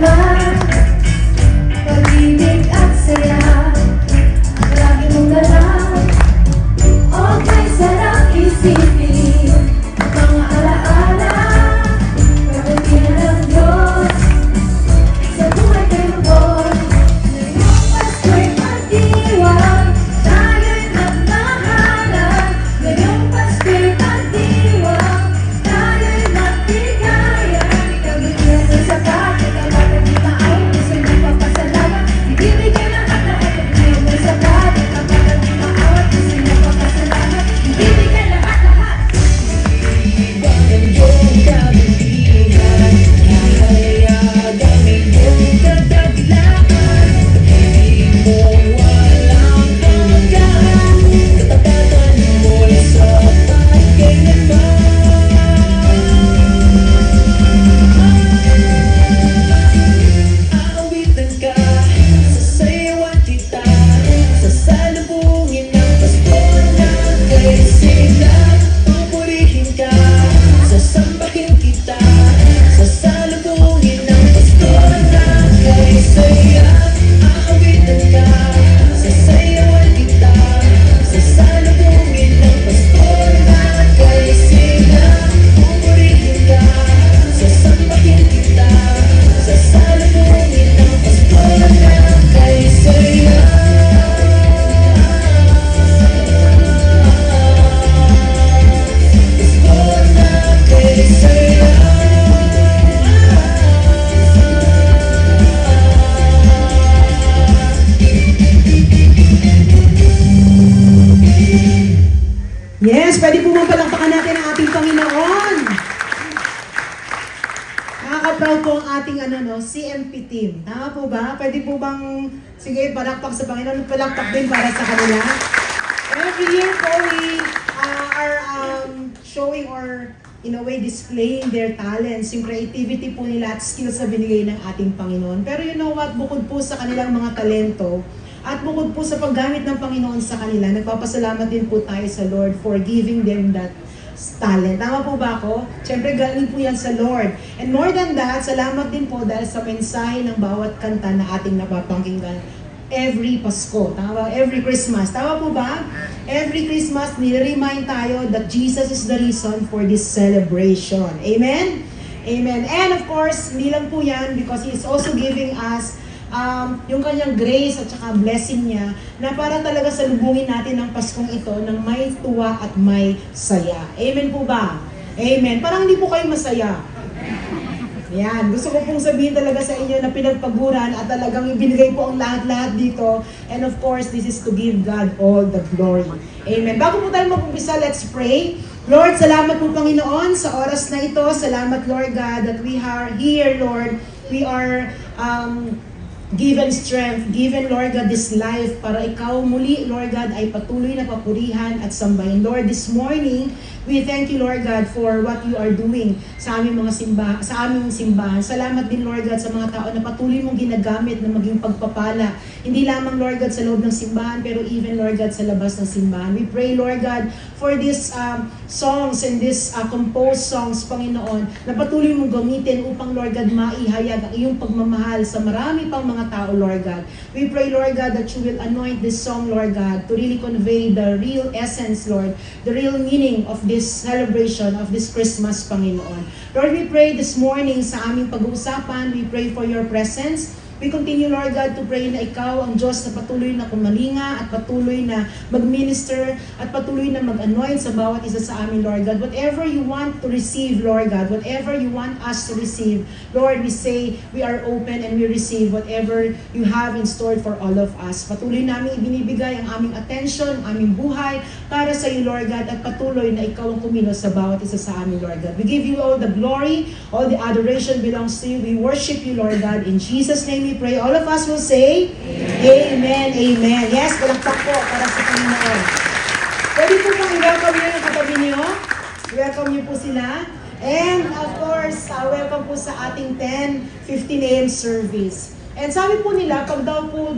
naman, pag-ibig at saya, lagi mong dalang. Okay, sarap isipin mga alaala, kabutihan ng Diyos sa buhay kayo lubos. Ngayong Pasko'y magdiwang, tayo'y magmahalan. Ngayong Pasko'y magdiwang, tayo'y magbigayan. Kabutihan ng sapat, ikaw at di maaw, gusto niyong papasalamat. Ibibigay lahat-lahat, kabutihan ng sapat, ikaw at di maaw, gusto niyong papasalamat. Ibibigay lahat-lahat. Yes, pwede po bang palakpakan natin ang ating Panginoon. Nakaka-proud po ang ating CMP team. Tama po ba? Pwede po bang, sige, palakpak sa Panginoon, palakpak din para sa kanila. Every year po, we are showing or in a way displaying their talents, yung creativity po nila at skills na binigay ng ating Panginoon. Pero you know what, bukod po sa kanilang mga talento, at bukod po sa paggamit ng Panginoon sa kanila, nagpapasalamat din po tayo sa Lord for giving them that talent. Tama po ba ako? Siyempre, galing po yan sa Lord. And more than that, salamat din po dahil sa mensahe ng bawat kanta na ating napapakinggan every Pasko. Tama ba? Every Christmas. Tama po ba? Every Christmas, nire-remind tayo that Jesus is the reason for this celebration. Amen? Amen. And of course, hindi lang po yan because He is also giving us yung kanyang grace at saka blessing niya na para talaga salubungin natin ang Paskong ito ng may tuwa at may saya. Amen po ba? Amen. Parang hindi po kayo masaya. Yan. Gusto ko pong sabihin talaga sa inyo na pinagpaguran at talagang ibinigay po ang lahat-lahat dito. And of course, this is to give God all the glory. Amen. Bago po tayo mag-umpisa, let's pray. Lord, salamat po Panginoon sa oras na ito. Salamat Lord God that we are here, Lord. We are given strength, given, Lord God, this life para ikaw muli, Lord God, ay patuloy na papurihan at sambahin. Lord, this morning, we thank you, Lord God, for what you are doing sa aming mga simbahan. Salamat din, Lord God, sa mga tao na patuloy mong ginagamit na maging pagpapala. Hindi lamang, Lord God, sa loob ng simbahan, pero even, Lord God, sa labas ng simbahan. We pray, Lord God, for these songs and these composed songs, Panginoon, na patuloy mong gamitin upang, Lord God, maihayag ang iyong pagmamahal sa marami pang mga tao, Lord God. We pray, Lord God, that you will anoint this song, Lord God, to really convey the real essence, Lord, the real meaning of this celebration of this Christmas, Panginoon. Lord, we pray this morning sa aming pag-uusapan, we pray for your presence. We continue, Lord God, to pray na ikaw ang Diyos na patuloy na kumalinga at patuloy na mag-minister at patuloy na mag-anoint sa bawat isa sa amin, Lord God. Whatever you want to receive, Lord God, whatever you want us to receive, Lord, we say we are open and we receive whatever you have in store for all of us. Patuloy namin ibinibigay ang aming attention, ang aming buhay para sa iyo, Lord God, at patuloy na ikaw ang kumilos sa bawat isa sa amin, Lord God. We give you all the glory, all the adoration belongs to you. We worship you, Lord God. In Jesus' name, we pray. All of us will say, Amen. Amen. Yes, palakpak po para sa Panginoon. Pwede po bang i-welcome niyo yung katabi niyo? Welcome niyo po sila. And of course, welcome po sa ating 10:15 a.m. service. And sabi po nila, pag daw po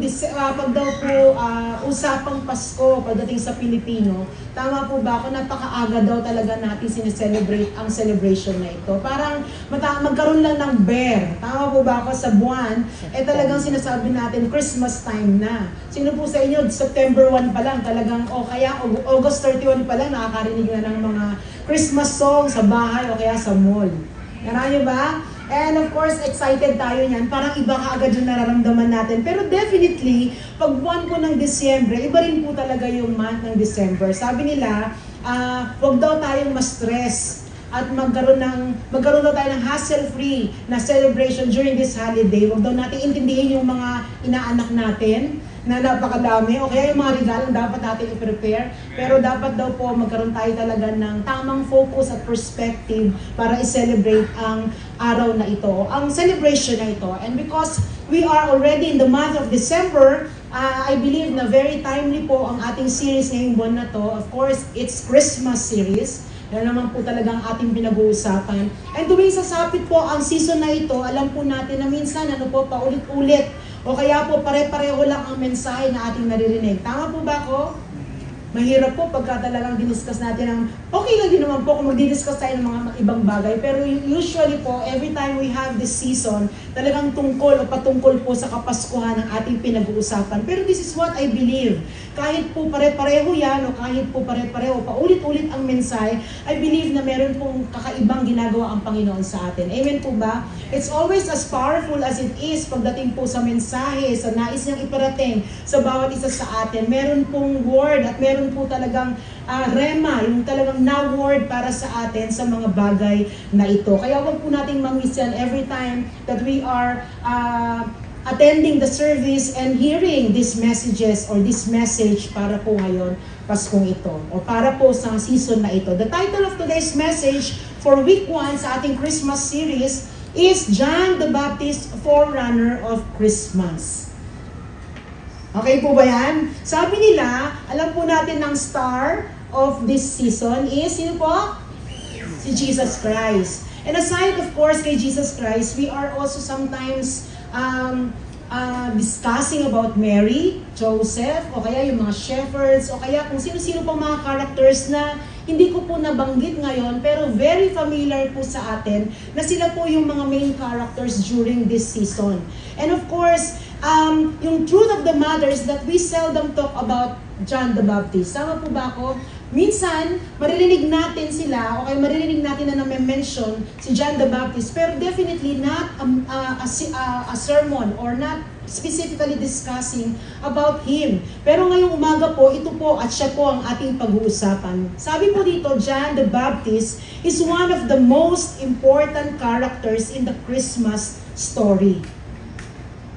usapang Pasko pagdating sa Pilipino, tama po ba ako, napakaaga daw talaga natin sineselebrate ang celebration na ito. Parang magkaroon lang ng bear. Tama po ba ako, sa buwan, talagang sinasabi natin Christmas time na. Sino po sa inyo, September 1 pa lang talagang, o kaya August 31 pa lang, nakakarinig na ng mga Christmas song sa bahay o kaya sa mall. Nyo ba? And of course, excited tayo niyan. Parang iba kaagad yung nararamdaman natin. Pero definitely, pag buwan po ng Disyembre, iba rin po talaga yung month ng December. Sabi nila, wag daw tayong ma-stress at magkaroon daw tayo ng hassle-free na celebration during this holiday. Wag daw natin intindihin yung mga inaanak natin na napakadami, o kaya yung mga regalong dapat natin i-prepare. Pero dapat daw po magkaroon tayo talaga ng tamang focus at perspective para i-celebrate ang araw na ito, ang celebration na ito. And because we are already in the month of December, I believe na very timely po ang ating series ngayong buwan na to. Of course, it's Christmas series. Yan naman po talagang ating pinag-uusapan. And tuwing sasapit po ang season na ito, alam po natin na minsan paulit-ulit o kaya po pare-pareho lang ang mensahe na ating naririnig. Tama po ba ako? Mahirap po pagka talagang diniscuss natin ang, okay lang din naman po kung mag-discuss tayo ng mga ibang bagay, pero usually po, every time we have this season, talagang tungkol o patungkol po sa Kapaskuhan ng ating pinag-uusapan. Pero this is what I believe. Kahit po pare-pareho yan, o kahit po pare-pareho, paulit-ulit ang mensahe, I believe na meron pong kakaibang ginagawa ang Panginoon sa atin. Amen po ba? It's always as powerful as it is pagdating po sa mensahe, sa nais niyang iparating sa bawat isa sa atin. Meron pong word at meron po talagang rema, yung talagang na-word para sa atin sa mga bagay na ito. Kaya wag po nating mamiss yan every time that we are attending the service and hearing these messages or this message para po ngayon, Paskong ito, o para po sa season na ito. The title of today's message for week 1 sa ating Christmas series is John the Baptist, Forerunner of Christmas. Okay po ba yan? Sabi nila, alam po natin ng star of this season is, sino po? Si Jesus Christ. And aside of course kay Jesus Christ, we are also sometimes discussing about Mary, Joseph, o kaya yung mga shepherds, o kaya kung sino-sino pang mga characters na hindi ko po nabanggit ngayon, pero very familiar po sa atin na sila po yung mga main characters during this season. And of course, yung truth of the matter is that we seldom talk about John the Baptist. Sama po ba ako? Minsan, maririnig natin sila, o kaya maririnig natin na na-mention si John the Baptist, pero definitely not a sermon or not specifically discussing about him. Pero ngayong umaga po, ito po at siya po ang ating pag-uusapan. Sabi po dito, John the Baptist is one of the most important characters in the Christmas story.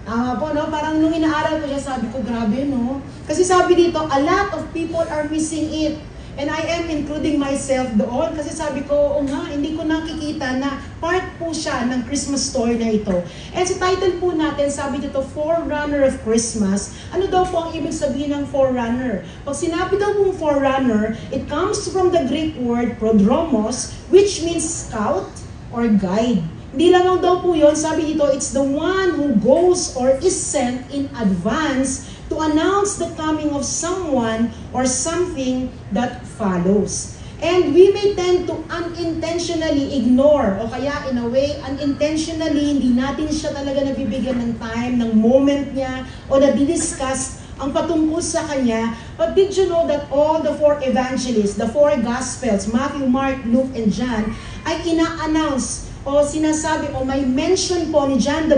Po, no? Parang nung inaaral ko siya, sabi ko, grabe, no? Kasi sabi dito, a lot of people are missing it. And I am including myself doon kasi sabi ko, hindi ko nakikita na part po siya ng Christmas story na ito. And sa title po natin, sabi dito, Forerunner of Christmas. Ano daw po ang ibig sabihin ng forerunner? Pag sinabi daw pong forerunner, it comes from the Greek word prodromos, which means scout or guide. Hindi lamang daw po yun, sabi dito, it's the one who goes or is sent in advance to announce the coming of someone or something that follows. And we may tend to unintentionally ignore, o kaya in a way, unintentionally, hindi natin siya talaga nabibigyan ng time, ng moment niya, o na-discuss ang patungkol sa kanya. But did you know that all the 4 evangelists, the 4 Gospels, Matthew, Mark, Luke, and John, ay ina-announce o sinasabi o may mention po ni John the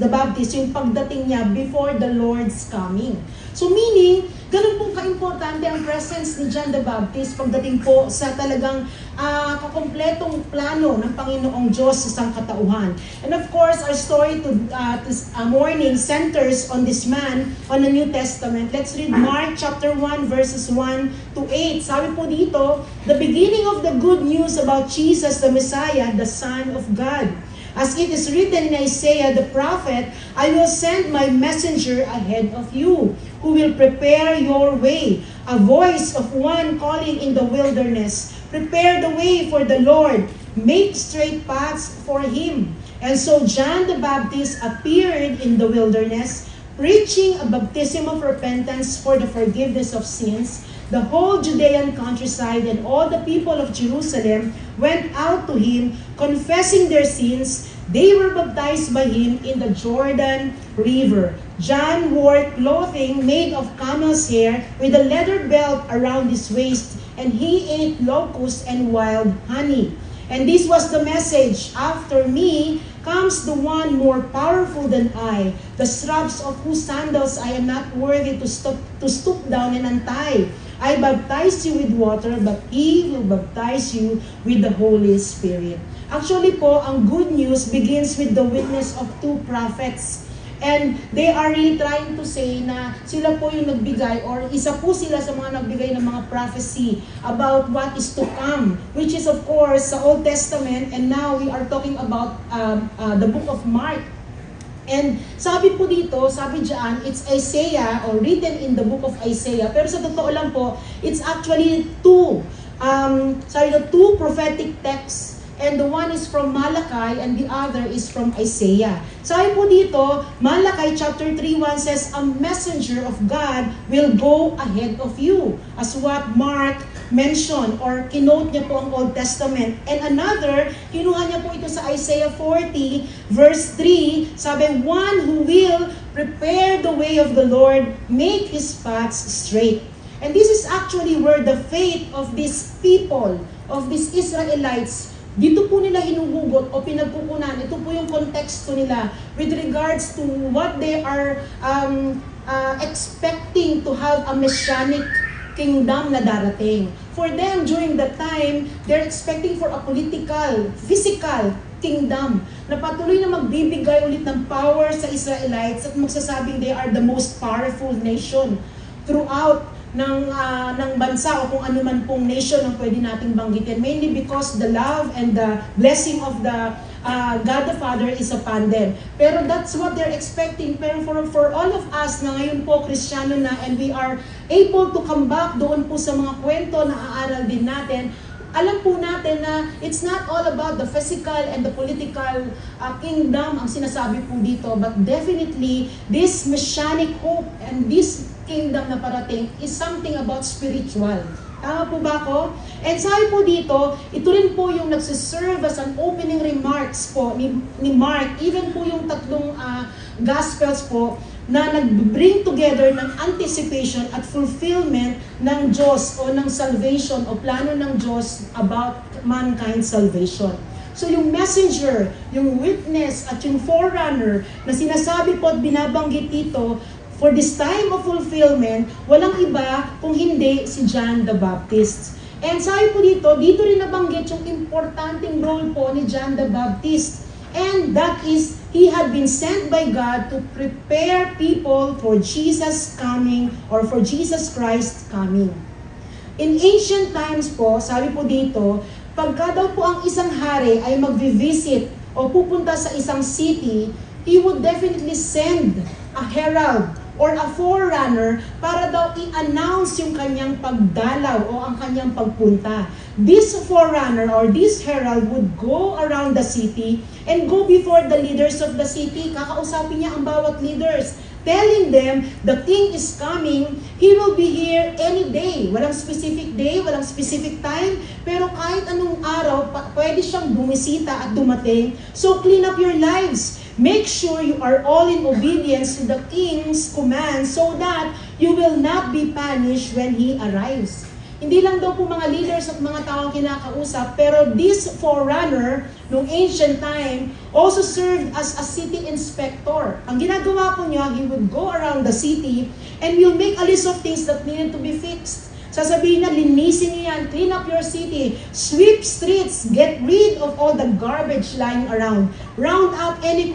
Baptist yung pagdating niya before the Lord's coming. So meaning, ganun pong ka-importante ang presence ni John the Baptist pagdating po sa talagang kakompletong plano ng Panginoong Diyos sa sangkatauhan. And of course, our story morning centers on this man on the New Testament. Let's read Mark chapter 1 verses 1 to 8. Sabi po dito, the beginning of the good news about Jesus the Messiah, the Son of God. As it is written in Isaiah the prophet, I will send my messenger ahead of you, who will prepare your way. A voice of one calling in the wilderness, prepare the way for the Lord, make straight paths for him. And so John the Baptist appeared in the wilderness, preaching a baptism of repentance for the forgiveness of sins. The whole Judean countryside and all the people of Jerusalem went out to him, confessing their sins. They were baptized by him in the Jordan River. John wore clothing made of camel's hair with a leather belt around his waist, and he ate locusts and wild honey. And this was the message: after me comes the one more powerful than I, the straps of whose sandals I am not worthy to stoop down and untie. I baptize you with water, but He will baptize you with the Holy Spirit. Actually po, ang good news begins with the witness of two prophets. And they are really trying to say na sila po yung nagbigay, or isa po sila sa mga nagbigay ng mga prophecy about what is to come, which is of course sa Old Testament, and now we are talking about the book of Mark. And sabi po dito, sabi diyan, it's Isaiah, or written in the book of Isaiah. Pero sa totoo lang po, it's actually two prophetic texts. And the one is from Malachi and the other is from Isaiah. Sabi po dito, Malachi chapter 3:1 says, a messenger of God will go ahead of you. As what Mark mentioned, or kinote niya po ang Old Testament. And another, kinuha niya po ito sa Isaiah 40 verse 3, sabi, one who will prepare the way of the Lord, make his paths straight. And this is actually where the faith of these people, of these Israelites, dito po nila hinuhugot o pinagkukunan. Ito po yung konteksto nila with regards to what they are expecting to have a messianic kingdom na darating. For them, during that time, they're expecting for a political, physical kingdom na patuloy na magbibigay ulit ng power sa Israelites at magsasabing they are the most powerful nation throughout ng bansa o kung ano man pong nation ang pwede nating banggitin. Mainly because the love and the blessing of the God the Father is upon them. Pero that's what they're expecting. Pero for all of us na ngayon po Kristiyano na, and we are able to come back doon po sa mga kwento na aaral din natin, alam po natin na it's not all about the physical and the political kingdom ang sinasabi po dito, but definitely this messianic hope and this kingdom na parating is something about spiritual. Tama po ba ako? And sabi po dito, ito rin po yung nagsiserve as an opening remarks po ni Mark, even po yung tatlong Gospels po, na nag-bring together ng anticipation at fulfillment ng Diyos o ng salvation o plano ng Diyos about mankind's salvation. So yung messenger, yung witness at yung forerunner na sinasabi po at binabanggit dito, for this time of fulfillment, walang iba kung hindi si John the Baptist. And sabi po dito rin nabanggit yung importanteng role po ni John the Baptist. And that is, he had been sent by God to prepare people for Jesus coming, or for Jesus Christ coming. In ancient times po, sabi po dito, pagka daw po ang isang hari ay magvi-visit o pupunta sa isang city, he would definitely send a herald or a forerunner para daw i-announce yung kanyang pagdalaw o ang kanyang pagpunta. This forerunner or this herald would go around the city and go before the leaders of the city. Kakausapin niya ang bawat leaders, telling them, the king is coming, he will be here any day. Walang specific day, walang specific time, pero kahit anong araw, pwede siyang bumisita at dumating. So clean up your lives. Make sure you are all in obedience to the king's command so that you will not be punished when he arrives. Hindi lang daw po mga leaders at mga taong kinakausap, pero this forerunner noong ancient time also served as a city inspector. Ang ginagawa po niya, he would go around the city and will make a list of things that needed to be fixed. Sasabihin na, linisin niyo yan, clean up your city, sweep streets, get rid of all the garbage lying around, round up any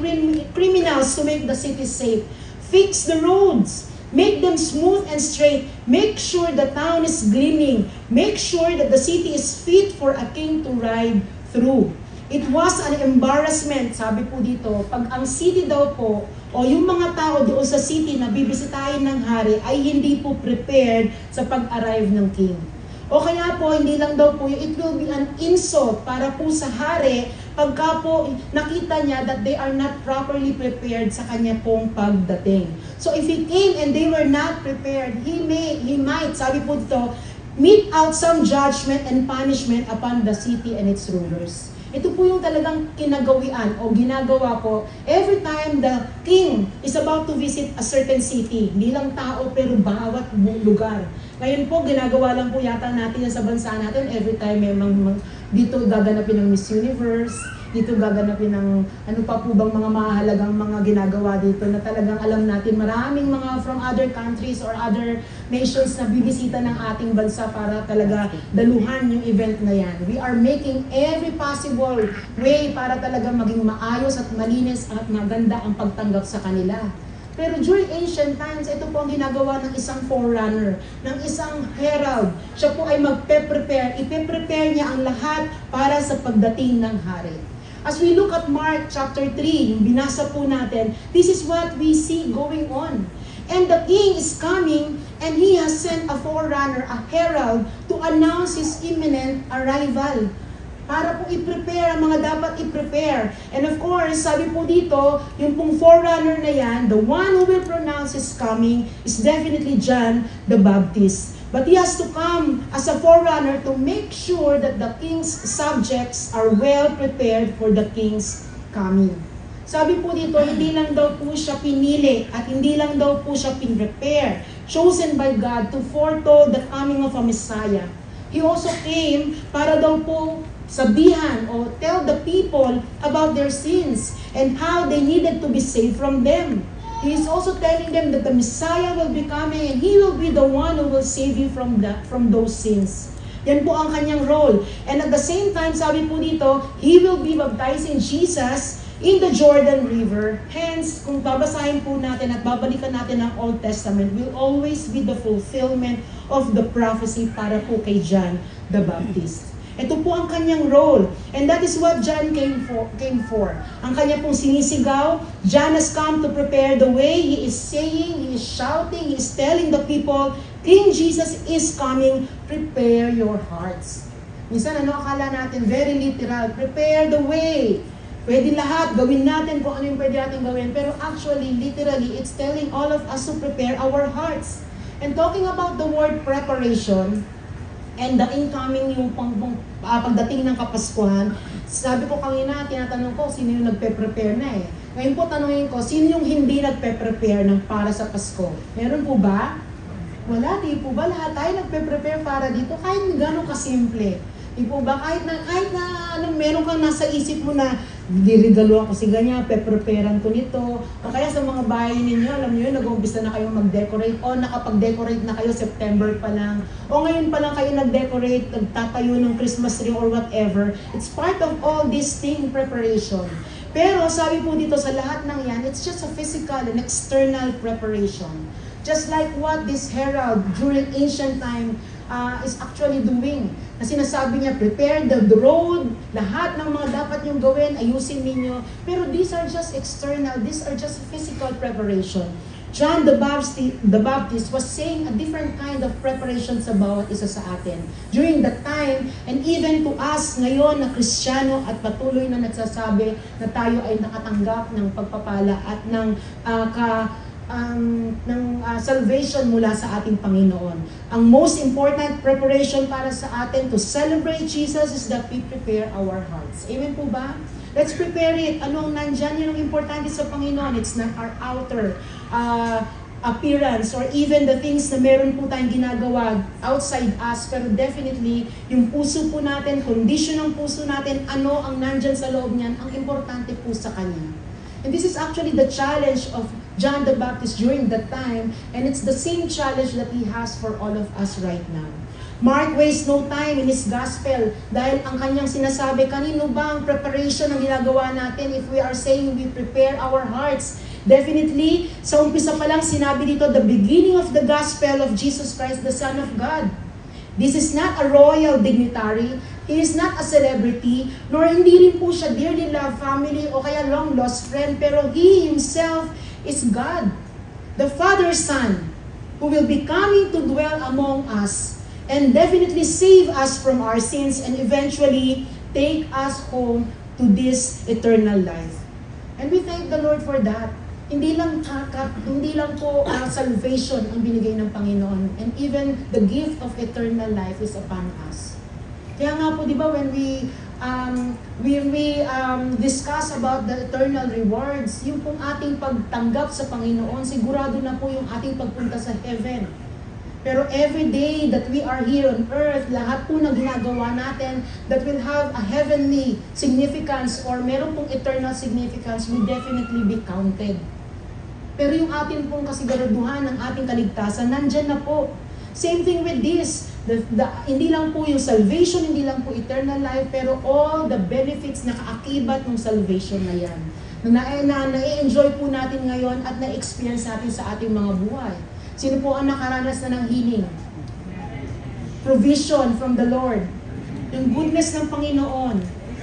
criminals to make the city safe, fix the roads, make them smooth and straight, make sure the town is gleaming, make sure that the city is fit for a king to ride through. It was an embarrassment, sabi po dito, pag ang city daw po, o yung mga tao doon sa city na bibisitahin ng hari ay hindi po prepared sa pag-arrive ng king. O kaya po, hindi lang daw po, it will be an insult para po sa hari pagka po nakita niya that they are not properly prepared sa kanya pong pagdating. So if he came and they were not prepared, he might, sabi po dito, mete out some judgment and punishment upon the city and its rulers. Ito po yung talagang kinagawian o ginagawa po every time the king is about to visit a certain city. Hindi lang tao pero bawat lugar. Ngayon po, ginagawa lang po yata natin yan sa bansa natin every time may dito gaganapin ng Miss Universe, dito gaganapin ng ano pa po bang mga mahalagang mga ginagawa dito na talagang alam natin maraming mga from other countries or other nations na bibisita ng ating bansa para talaga daluhan yung event na yan. We are making every possible way para talaga maging maayos at malinis at maganda ang pagtanggap sa kanila. Pero during ancient times, ito po ang ginagawa ng isang forerunner, ng isang herald. Siya po ay magpe-prepare, ipe-prepare niya ang lahat para sa pagdating ng hari. As we look at Mark chapter 3, yung binasa po natin, this is what we see going on. And the king is coming and he has sent a forerunner, a herald, to announce his imminent arrival. Para po i-prepare ang mga dapat i-prepare. And of course, sabi po dito, yung pong forerunner na yan, the one who will pronounce his coming is definitely John the Baptist. But he has to come as a forerunner to make sure that the king's subjects are well prepared for the king's coming. Sabi po dito, hindi lang daw po siya pinili at hindi lang daw po siya pin-prepare, chosen by God to foretold the coming of a Messiah. He also came para daw po sabihan o tell the people about their sins and how they needed to be saved from them. He is also telling them that the Messiah will be coming and He will be the one who will save you from those sins. Yan po ang kanyang role. And at the same time, sabi po dito, He will be baptizing Jesus in the Jordan River. Hence, kung babasahin po natin at babalikan natin ang Old Testament, will always be the fulfillment of the prophecy para po kay John the Baptist. Ito po ang kanyang role. And that is what John came for. Ang kanya pong sinisigaw, John has come to prepare the way. He is saying, he is shouting, he is telling the people, King Jesus is coming, prepare your hearts. Minsan akala natin, very literal, prepare the way. Pwede lahat, gawin natin kung ano yung pwede natin gawin. Pero actually, literally, it's telling all of us to prepare our hearts. And talking about the word preparation, and the incoming yung pagdating ng Kapaskuhan, sabi ko kanina, tinatanong ko, sino yung nagpe-prepare na eh. Ngayon po tanongin ko, sino yung hindi nagpe-prepare ng para sa Pasko? Meron po ba? Wala, di po ba? Lahat tayo nagpe-prepare para dito, kahit gano'ng kasimple. Di po ba? Kahit na meron kang nasa isip mo na dirigalo ako si ganyan, pe-preparean ko nito. O kaya sa mga bahay ninyo, alam niyo yun, nag-uumpisa na kayong mag-decorate. O nakapag-decorate na kayo September pa lang. O ngayon pa lang kayo nag-decorate, nagtatayo ng Christmas tree or whatever. It's part of all this thing, preparation. Pero sabi po dito sa lahat ng yan, it's just a physical and external preparation. Just like what this herald during ancient time is actually doing. Na sinasabi niya, prepare the road, lahat ng mga dapat niyong gawin, ayusin ninyo. Pero these are just external, these are just physical preparation. John the Baptist was saying a different kind of preparation sa bawat isa sa atin. During that time, and even to us ngayon na Kristiyano at patuloy na nagsasabi na tayo ay nakatanggap ng pagpapala at ng salvation mula sa ating Panginoon. Ang most important preparation para sa atin to celebrate Jesus is that we prepare our hearts. Amen po ba? Let's prepare it. Ano ang nandyan? Yun ang importante sa Panginoon. It's not our outer appearance or even the things na meron po tayong ginagawa outside us, pero definitely yung puso po natin, condition ng puso natin, ano ang nandyan sa loob niyan, ang importante po sa Kanya. And this is actually the challenge of John the Baptist during that time, and it's the same challenge that he has for all of us right now. Mark wastes no time in his gospel dahil ang kanyang sinasabi, kanino ba ang preparation ang ginagawa natin if we are saying we prepare our hearts? Definitely, sa umpisa pa lang sinabi dito, the beginning of the gospel of Jesus Christ, the Son of God. This is not a royal dignitary. He is not a celebrity, nor hindi rin po siya dearly loved family o kaya long lost friend, pero He Himself is God, the Father's Son, who will be coming to dwell among us. and definitely save us from our sins and eventually take us home to this eternal life. And we thank the Lord for that. Hindi lang po salvation ang binigay ng Panginoon, and even the gift of eternal life is upon us. Kaya nga po, di ba, when we discuss about the eternal rewards, yung pong ating pagtanggap sa Panginoon, sigurado na po yung ating pagpunta sa heaven. Pero every day that we are here on earth, lahat po ng ginagawa natin that will have a heavenly significance or meron pong eternal significance will definitely be counted. Pero yung atin pong kasiguraduhan ng ating kaligtasan, nandyan na po. Same thing with this. Hindi lang po yung salvation, hindi lang po eternal life, pero all the benefits na kaakibat ng salvation na yan. Na-enjoy po natin ngayon at na-experience natin sa ating mga buhay. Sino po ang nakaranas na ng healing? Provision from the Lord. Yung goodness ng Panginoon.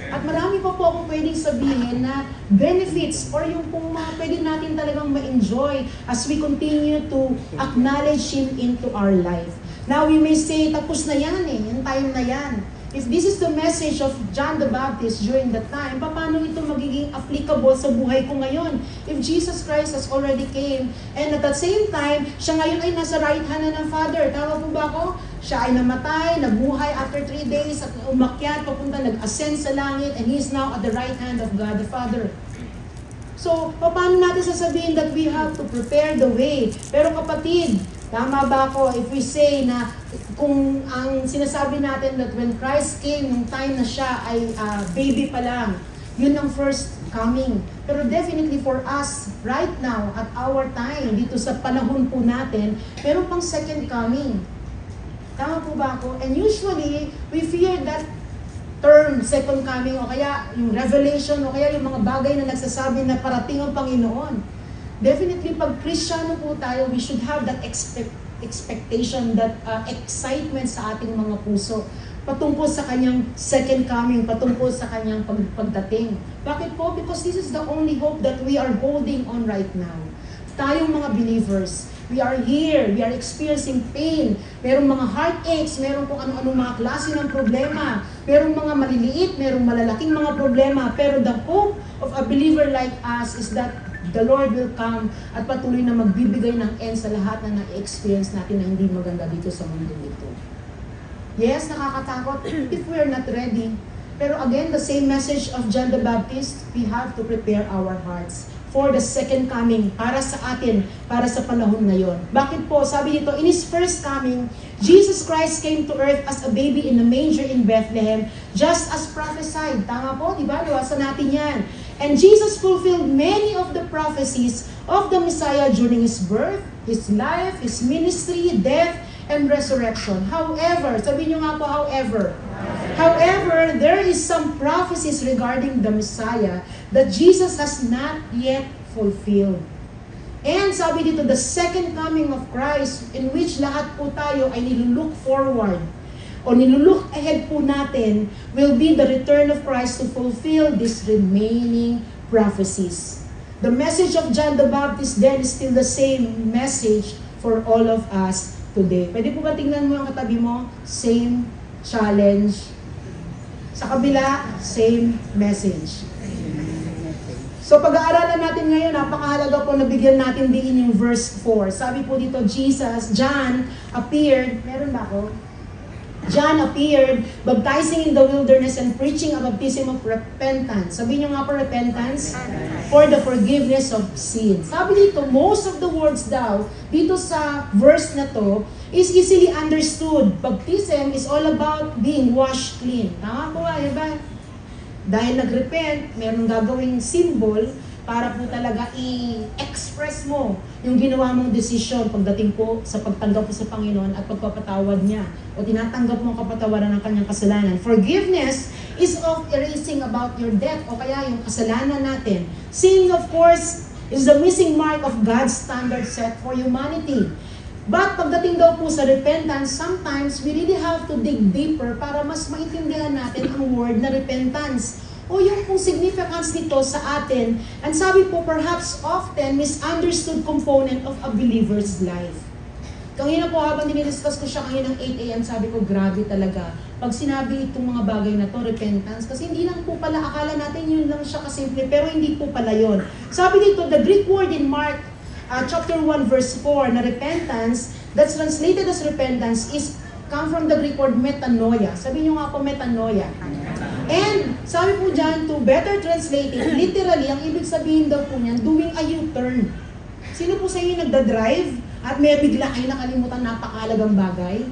At marami pa po akong pwedeng sabihin na benefits or yung pong mga pwede natin talagang ma-enjoy as we continue to acknowledge Him into our life. Now we may say, tapos na yan yung time na yan. If this is the message of John the Baptist during that time, paano ito magiging applicable sa buhay ko ngayon? If Jesus Christ has already came, and at the same time, siya ngayon ay nasa right hand ng Father. Tama po ba ako? Siya ay namatay, nabuhay after 3 days, at umakyat, papunta, nag-ascend sa langit, and He is now at the right hand of God the Father. So, paano natin sasabihin that we have to prepare the way? Pero kapatid, tama ba ako if we say na kung ang sinasabi natin that when Christ came, nung time na siya ay baby pa lang, yun ang first coming. Pero definitely for us, right now, at our time, dito sa panahon po natin, meron pang second coming. Tama po ba ako? And usually, we fear that term, second coming, o kaya yung revelation, o kaya yung mga bagay na nagsasabi na parating ang Panginoon. Definitely, pag Kristiyano po tayo, we should have that expectation, that excitement sa ating mga puso patungkol sa kanyang second coming, patungkol sa kanyang pagdating. Bakit po? Because this is the only hope that we are holding on right now. Tayong mga believers, we are here, we are experiencing pain, merong mga heartaches, merong kung ano-ano mga klase ng problema, merong mga maliliit, merong malalaking mga problema, pero the hope of a believer like us is that the Lord will come at patuloy na magbibigay ng end sa lahat na na-experience natin na hindi maganda dito sa mundo nito. Yes, nakakatakot if we are not ready. Pero again, the same message of John the Baptist, we have to prepare our hearts for the second coming, para sa atin, para sa panahon ngayon. Bakit po? Sabi dito, in His first coming, Jesus Christ came to earth as a baby in a manger in Bethlehem, just as prophesied. Tama po, di ba? Liwasan natin yan. And Jesus fulfilled many of the prophecies of the Messiah during His birth, His life, His ministry, death, and resurrection. However, sabihin nyo nga po, however, there is some prophecies regarding the Messiah that Jesus has not yet fulfilled. And sabi dito, the second coming of Christ, in which lahat po tayo ay nilulook forward, o nilulook ahead po natin, will be the return of Christ to fulfill these remaining prophecies. The message of John the Baptist then is still the same message for all of us today. Pwede po ba tingnan mo ang katabi mo? Same challenge. Sa kabila, same message. So pag-aaralan natin ngayon, napakahalaga po na bigyan natin din yung verse 4. Sabi po dito, John appeared, meron ba ako? John appeared, baptizing in the wilderness and preaching a baptism of repentance. Sabi niyo nga po, repentance? For the forgiveness of sins. Sabi dito, most of the words daw, dito sa verse na to, is easily understood. Baptism is all about being washed clean. Tama po ba? Diba? Dahil nag-repent, meron gagawing symbol para po talaga i-express mo yung ginawa mong desisyon pagdating po sa pagtanggap po sa Panginoon at pagpapatawad niya o tinatanggap mo ang kapatawaran ng kanyang kasalanan. Forgiveness is of erasing about your debt o kaya yung kasalanan natin. Sin, of course, is the missing mark of God's standard set for humanity. But pagdating daw po sa repentance, sometimes we really have to dig deeper para mas maintindihan natin ang word na repentance o yung kung significance nito sa atin. And sabi po, perhaps often misunderstood component of a believer's life. Kanina po habang dinidiscuss ko siya kanina ng 8 a.m. sabi ko grabe talaga. Pag sinabi itong mga bagay na to, repentance, kasi hindi lang po pala, akala natin yun lang siya kasimple, pero hindi po pala yun. Sabi dito, the Greek word in Mark chapter 1 verse 4 na repentance, that's translated as repentance, is come from the Greek word metanoia. Sabi niyo nga po metanoia. And sabi po dyan, to better translate it, literally, ang ibig sabihin daw po niyan, doing a U-turn. Sino po sa inyo nagda-drive at may bigla kayo nakalimutan napakalagang bagay?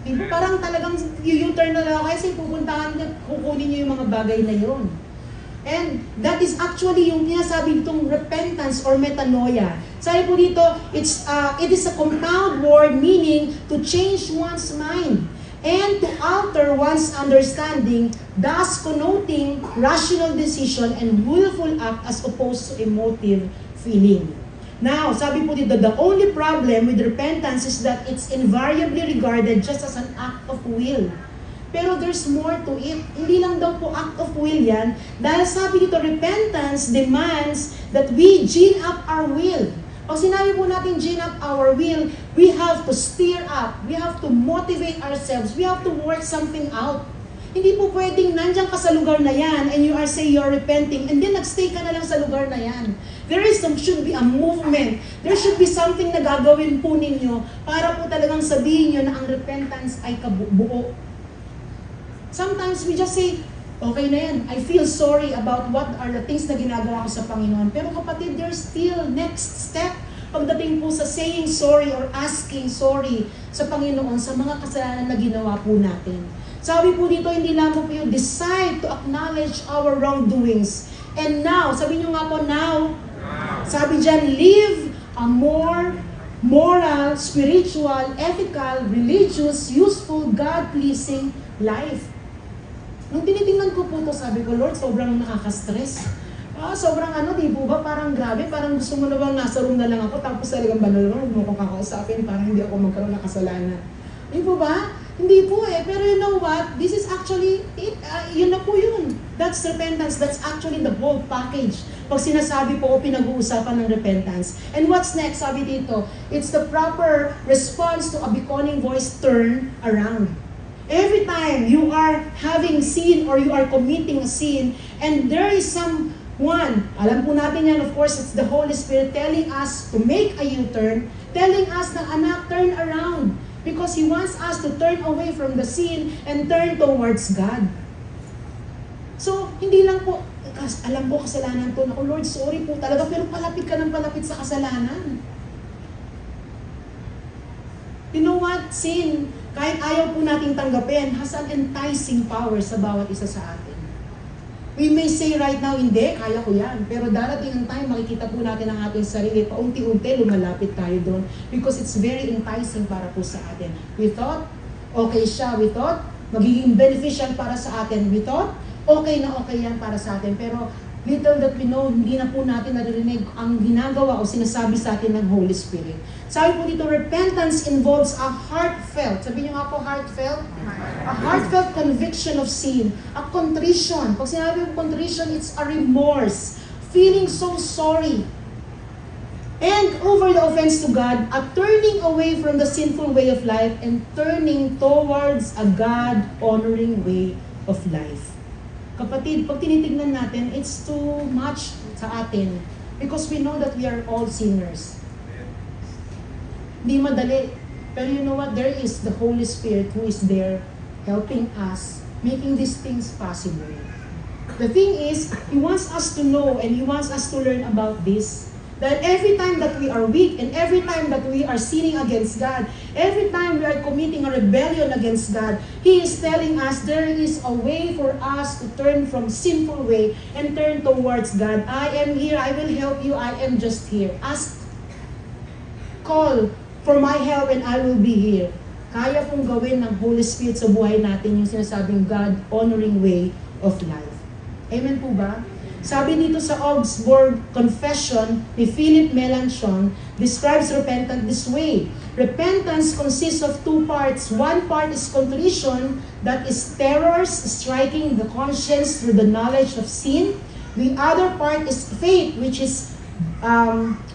Diba? Parang talagang U-turn na lang kasi pupuntahan niya, kukunin niyo yung mga bagay na yon. And that is actually yung sinasabi ditong repentance or metanoia. Sabi po dito, it is a compound word meaning to change one's mind and to alter one's understanding, thus connoting rational decision and willful act as opposed to emotive feeling. Now, sabi po dito, the only problem with repentance is that it's invariably regarded just as an act of will. Pero there's more to it. Hindi lang daw po act of will yan. Dahil sabi dito, repentance demands that we gin up our will. Pag sinabi po natin gin up our will, we have to stir up. We have to motivate ourselves. We have to work something out. Hindi po pwedeng nandiyan ka sa lugar na yan and you are saying you're repenting and then nagstay ka na lang sa lugar na yan. Should be a movement. There should be something na gagawin po ninyo para po talagang sabihin nyo na ang repentance ay kabuo. Sometimes we just say, okay na yan, I feel sorry about what are the things na ginagawa ko sa Panginoon. Pero kapatid, there's still next step pagdating po sa saying sorry or asking sorry sa Panginoon sa mga kasalanan na ginawa po natin. Sabi po dito, hindi lamang po yung decide to acknowledge our wrongdoings. And now, sabi nyo nga po now, sabi dyan, live a more moral, spiritual, ethical, religious, useful, God-pleasing life. Nung tinitingnan ko po ito, sabi ko, Lord, sobrang nakaka-stress. Sobrang di po ba? Parang grabe, parang gusto mo na bang nasa room na lang ako, tapos talagang banal mo, huwag mo kong kakausapin, parang hindi ako magkaroon ng kasalanan. Hindi po ba? Hindi po Pero you know what? This is actually, yun na po yun. That's repentance. That's actually the whole package. Pag sinasabi po o pinag-uusapan ng repentance. And what's next? Sabi dito, it's the proper response to a beckoning voice turn around. Every time you are having sin or you are committing a sin and there is someone, alam po natin yan, of course, it's the Holy Spirit telling us to make a U-turn, telling us na anak, turn around. Because He wants us to turn away from the sin and turn towards God. So, hindi lang po, alam po kasalanan to, naku Lord, sorry po talaga, pero palapit ka ng palapit sa kasalanan. You know what? Sin, kahit ayaw po nating tanggapin, has an enticing power sa bawat isa sa atin. We may say right now, hindi, kaya ko yan. Pero darating ang time, makikita po natin ang ating sarili. Paunti-unti, lumalapit tayo doon. Because it's very enticing para po sa atin. We thought, okay siya. We thought, magiging beneficial para sa atin. We thought, okay na okay yan para sa atin. Pero little that we know, hindi na po natin naririnig ang ginagawa o sinasabi sa atin ng Holy Spirit. Sabi po dito, repentance involves a heartfelt, sabi niyo nga po heartfelt? A heartfelt conviction of sin, a contrition. Pag sinabi po contrition, it's a remorse, feeling so sorry. And over the offense to God, a turning away from the sinful way of life and turning towards a God-honoring way of life. Kapatid, pag tinitignan natin, it's too much sa atin because we know that we are all sinners. Hindi madali. Pero you know what? There is the Holy Spirit who is there helping us, making these things possible. The thing is, He wants us to know and He wants us to learn about this. That every time that we are weak and every time that we are sinning against God, every time we are committing a rebellion against God, He is telling us there is a way for us to turn from sinful way and turn towards God. I am here, I will help you, I am just here. Ask, call for my help and I will be here. Kaya pong gawin ng Holy Spirit sa buhay natin yung sinasabing God-honoring way of life. Amen po ba? Sabi dito sa Augsburg Confession ni Philip Melanchthon, describes repentance this way. Repentance consists of two parts. One part is contrition, that is terrors striking the conscience through the knowledge of sin. The other part is faith, which is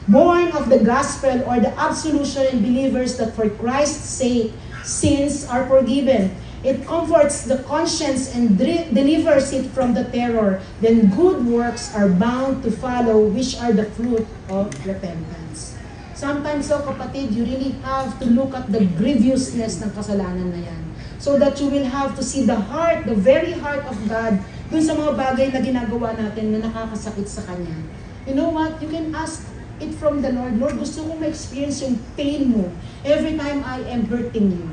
born of the gospel or the absolution in believers that for Christ's sake, sins are forgiven. It comforts the conscience and delivers it from the terror. Then good works are bound to follow, which are the fruit of repentance. Sometimes, kapatid, you really have to look at the grievousness ng kasalanan na yan. So that you will have to see the heart, the very heart of God, dun sa mga bagay na ginagawa natin na nakakasakit sa Kanya. You know what? You can ask it from the Lord. Lord, gusto kong ma-experience yung pain mo every time I am hurting you.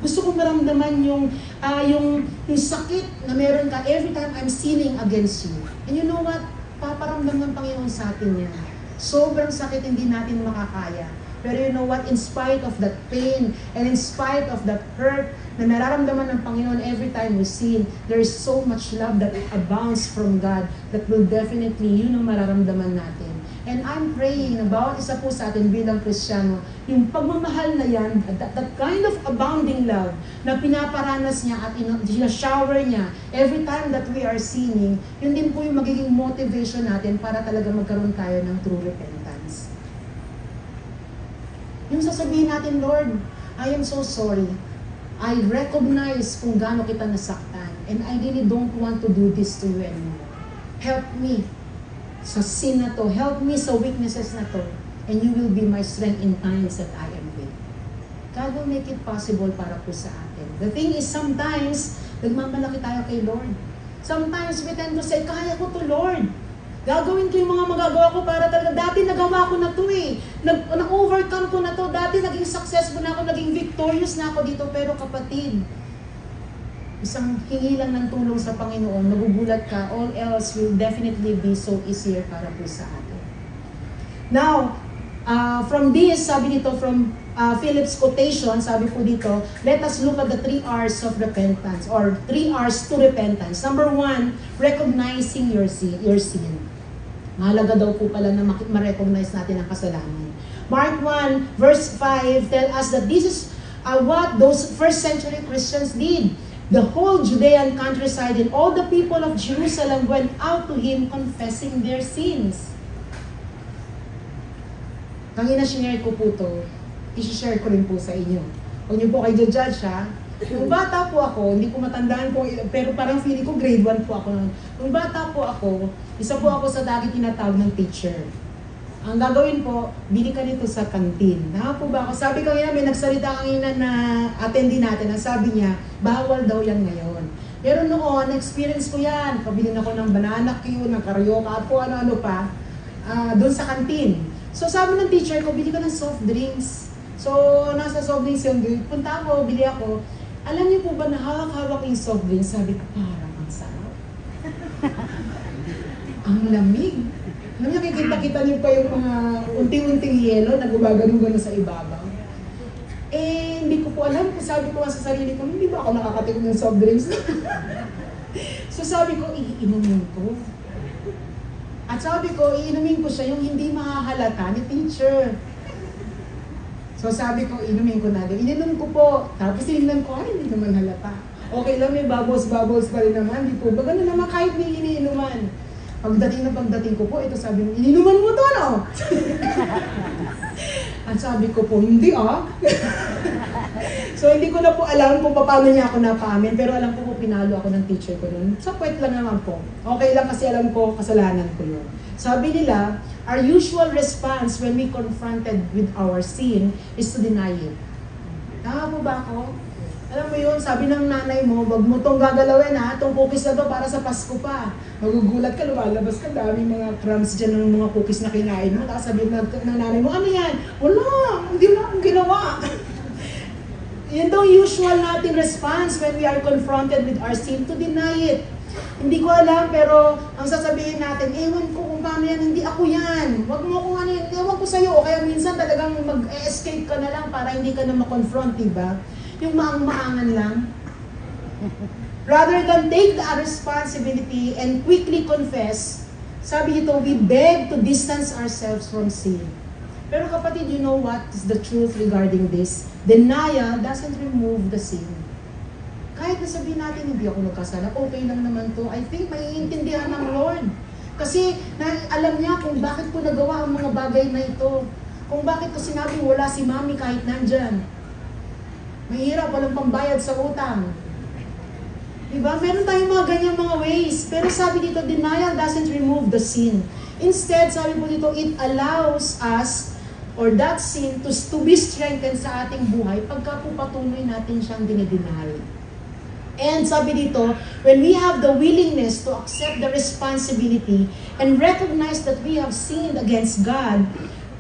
Gusto kong maramdaman yung sakit na meron ka every time I'm sinning against you. And you know what? Paparamdam ng Panginoon sa atin yan. Sobrang sakit, hindi natin makakaya. Pero you know what? In spite of that pain and in spite of that hurt na nararamdaman ng Panginoon every time we sin, there is so much love that abounds from God that will definitely, yun ang mararamdaman natin. And I'm praying na bawat isa po sa atin bilang Kristiyano, yung pagmamahal na yan, that kind of abounding love na pinaparanas niya at shower niya every time that we are sinning, yun din po yung magiging motivation natin para talaga magkaroon tayo ng true repentance. Yung sasabihin natin, Lord, I am so sorry. I recognize kung gaano kita nasaktan and I really don't want to do this to you anymore. Help me sa sin na to. Help me sa weaknesses na to. And you will be my strength in times that I am weak. God will make it possible para po sa atin. The thing is, sometimes, nagmamalaki tayo kay Lord. Sometimes we tend to say, kaya ko to, Lord. Gagawin ko yung mga magagawa ko para talaga. Dati nagawa ko na to eh. Na-overcome ko na to. Dati naging successful na ako, naging victorious na ako dito. Pero kapatid, isang hingi lang ng tulong sa Panginoon, nagugulat ka, all else will definitely be so easier para po sa atin. Now, from this, sabi dito, from Philip's quotation, sabi po dito, let us look at the 3 R's of repentance, or 3 R's to repentance. Number 1, recognizing your sin. Mahalaga daw po pala na ma-recognize natin ang kasalanan. Mark 1, verse 5, tell us that this is what those first century Christians did. The whole Judean countryside and all the people of Jerusalem went out to Him confessing their sins. Kanina sinare ko po ito, isi-share ko rin po sa inyo. Huwag niyo po kayo judge ha. Nung bata po ako, hindi ko matandaan po, pero parang feeling ko grade 1 po ako. Nung bata po ako, isa po ako sa dati tinatawag ng teacher. Ang gagawin po, bili ka nito sa kantin. Tama po ba ako? Sabi ko ngayon, may nagsalita kanina na attendee natin. Ang sabi niya, bawal daw yan ngayon. Pero noon, experience ko yan. Pabili ako ng banana cue, ng karyoka, at po ano-ano pa, doon sa kantin. So sabi ng teacher ko, bili ka ng soft drinks. So nasa soft drinks yung punta ako, bili ako. Alam niyo po ba na hawak-hawak yung soft drinks? Sabi ko, parang ang sarap. Ang lamig. Alam niyo, kikita-kita niyo pa yung mga unting-unting yelo na gumagano-gano sa ibabaw. Eh, hindi ko po alam. Sabi ko sa sarili ko, hindi ba ako nakakatikom ng soft drinks? So sabi ko, iinumin ko. At sabi ko, iinumin ko siya yung hindi mahahalata ni teacher. So sabi ko, inumin ko na din. Ininom ko po. Tapos tinignan ko, ay, hindi naman halata. Okay lang, may bubbles pa rin naman. Di po ba ganun naman kahit may iniinuman. Pagdating ko po, ito sabi mo, ininuman mo to, no? At sabi ko po, hindi So hindi ko na po alam kung paano niya ako napaamin, pero alam ko po pinalo ako ng teacher ko noon. Sa puwet lang naman po. Okay lang kasi alam ko, kasalanan ko yun. Sabi nila, our usual response when we confronted with our sin is to deny it. Tama po ba ako? Alam mo yun, sabi ng nanay mo, wag mo tong gagalawin ha, itong cookies na to para sa Pasko pa. Magugulat ka, lumalabas ka, daming mga crumbs dyan ng mga cookies na kinain mo. Tapos sabihin ng nanay mo, ano yan? Wala, hindi mo akong ginawa. Yun daw usual natin response when we are confronted with our sin, to deny it. Hindi ko alam, pero ang sasabihin natin, ewan ko kung paano yan, hindi ako yan. Wag mo kung ano yan, ewan ko sa'yo. O kaya minsan talagang mag-escape ka na lang para hindi ka na makonfront, diba? Yung maang-maangan lang. Rather than take the responsibility and quickly confess, sabi nito, we beg to distance ourselves from sin. Pero kapatid, you know what is the truth regarding this? Denial doesn't remove the sin. Kahit na sabihin natin, hindi ako nagkasala, okay lang naman to. I think maiintindihan ng Lord. Kasi alam niya kung bakit ko nagawa ang mga bagay na ito. Kung bakit ko sinabi wala si mami kahit nandyan. Mahirap, walang pambayad sa utang. Diba? Meron tayong mga ganyang mga ways. Pero sabi dito, denial doesn't remove the sin. Instead, sabi po dito, it allows us or that sin to be strengthened sa ating buhay pagka po patuloy natin siyang dinideny. And sabi dito, when we have the willingness to accept the responsibility and recognize that we have sinned against God,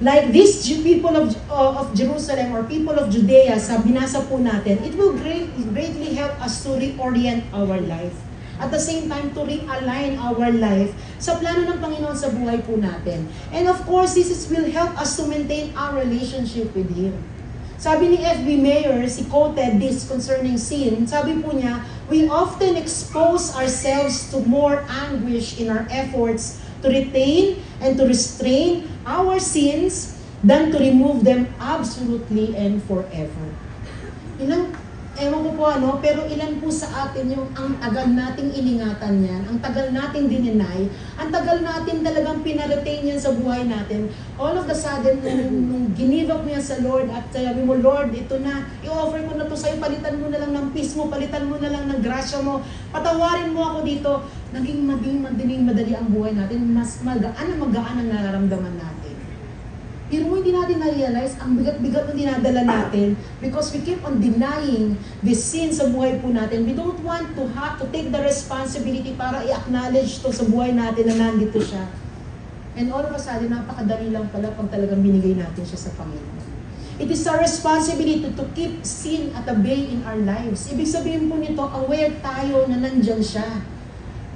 like these people of Jerusalem or people of Judea, sa binasa po natin, it will greatly help us to reorient our life. At the same time, to realign our life sa plano ng Panginoon sa buhay po natin. And of course, will help us to maintain our relationship with Him. Sabi ni F.B. Meyer, he quoted this concerning sin, sabi po niya, we often expose ourselves to more anguish in our efforts to retain and to restrain our sins than to remove them absolutely and forever. Ewan ko po pero ilan po sa atin yung ang tagal nating iningatan yan, ang tagal nating dininay, ang tagal natin talagang pinaretain yan sa buhay natin. All of the sudden, nung give up mo yan sa Lord at sabi mo, Lord, ito na, i-offer ko na to sa'yo, palitan mo na lang ng peace mo, palitan mo na lang ng grasya mo, patawarin mo ako dito, naging madali ang buhay natin, mas magaan ang nararamdaman natin. Pero hindi natin na-realize ang bigat-bigat na dinadala natin because we keep on denying the sin sa buhay po natin. We don't want to have to take the responsibility para i-acknowledge to sa buhay natin na nandito siya. And all of a sudden, napakadali lang pala pag talagang binigay natin siya sa Panginoon. It is our responsibility to keep sin at bay in our lives. Ibig sabihin po nito, aware tayo na nandyan siya.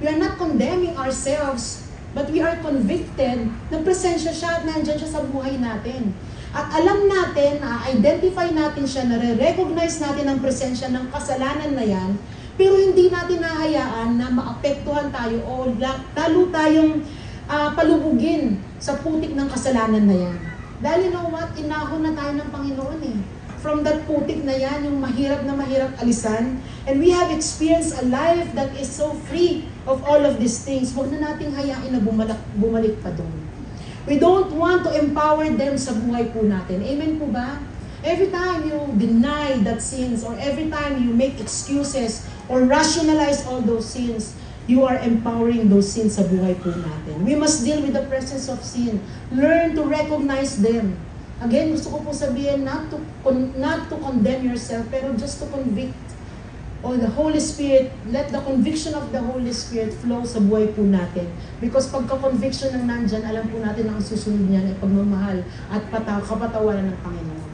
We are not condemning ourselves, but we are convicted na presensya siya at nandyan siya sa buhay natin. At alam natin, identify natin siya, nare-recognize natin ang presensya ng kasalanan na yan, pero hindi natin nahayaan na maapektuhan tayo o lalo tayong palubugin sa putik ng kasalanan na yan. Dahil you know what? Inahon na tayo ng Panginoon eh. From that putik na yan, yung mahirap na mahirap alisan. And we have experienced a life that is so free of all of these things. Huwag na nating hayain na bumalik pa doon. We don't want to empower them sa buhay po natin. Amen po ba? Every time you deny that sins or every time you make excuses or rationalize all those sins, you are empowering those sins sa buhay po natin. We must deal with the presence of sin. Learn to recognize them. Again, gusto ko po sabihin, not to condemn yourself, pero just to convict. O the Holy Spirit, let the conviction of the Holy Spirit flow sa buhay po natin. Because pagka-conviction ng nandyan, alam po natin ang susunod niyan ay pagmamahal at kapatawaran ng Panginoon.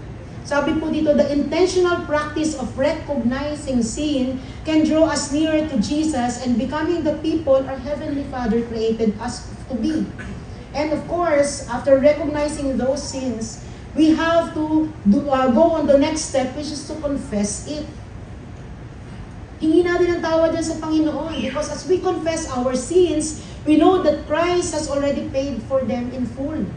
Sabi po dito, the intentional practice of recognizing sin can draw us nearer to Jesus and becoming the people our Heavenly Father created us to be. And of course, after recognizing those sins, we have to go on the next step, which is to confess it. Hingi natin ang tawad yan sa Panginoon because as we confess our sins, we know that Christ has already paid for them in full.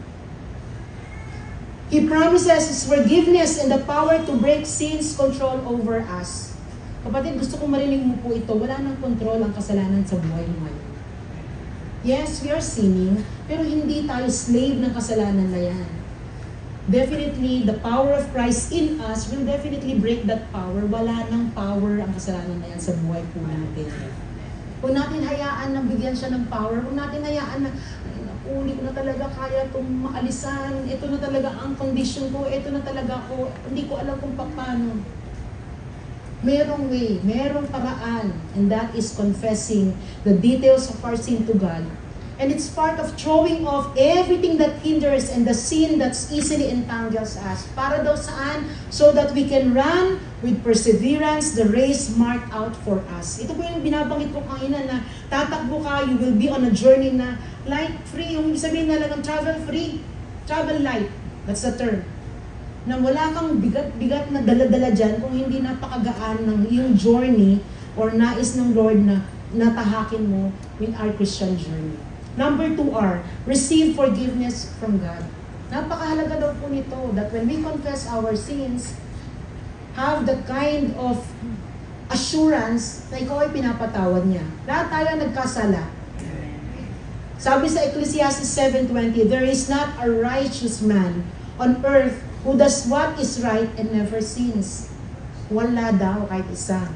He promises His forgiveness and the power to break sin's control over us. Kapatid, gusto kong marinig mo po ito, wala nang control ang kasalanan sa buhay mo ngayon. Yes, we are sinning, pero hindi tayo slave ng kasalanan na yan. Definitely, the power of Christ in us will definitely break that power. Wala nang power ang kasalanan na yan sa buhay po natin. Kung natin hayaan na bigyan siya ng power, kung natin hayaan na, hindi ko na talaga kaya itong maalisan, ito na talaga ang condition ko, ito na talaga ako, hindi ko alam kung paano. Merong way, merong paraan, and that is confessing the details of our sin to God. And it's part of throwing off everything that hinders and the sin that's easily entangles us. Para daw saan? So that we can run with perseverance the race marked out for us. Ito po yung binabanggit ko kanina na tatakbo ka, you will be on a journey na light free. Yung sabihin na lang travel free, travel light. That's the term. Na wala kang bigat-bigat na dala-dala dyan kung hindi napakagaan ng iyong journey or nais ng Lord na natahakin mo with our Christian journey. Number 2R, receive forgiveness from God. Napakahalaga daw po nito that when we confess our sins, have the kind of assurance na ikaw ay pinapatawad niya. Lahat tayo nagkasala. Sabi sa Ecclesiastes 7:20, there is not a righteous man on earth who does what is right and never sins. Wala daw kahit isa.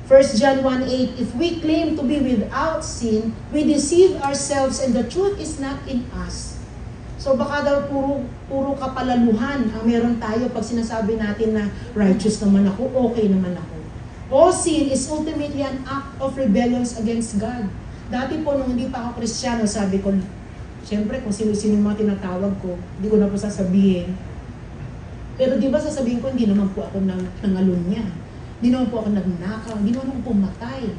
1 John 1:8, if we claim to be without sin, we deceive ourselves and the truth is not in us. So baka daw puro kapalaluhan ang meron tayo pag sinasabi natin na righteous naman ako, okay naman ako. All sin is ultimately an act of rebellion against God. Dati po, nung hindi pa ako Kristiyano, sabi ko, siyempre kung sino-sino yung mga tinatawag ko, hindi ko na po sasabihin. Pero di ba sasabihin ko, hindi naman po ako nangalunya. Hindi naman po ako nagnakaw. Hindi naman ako pumatay.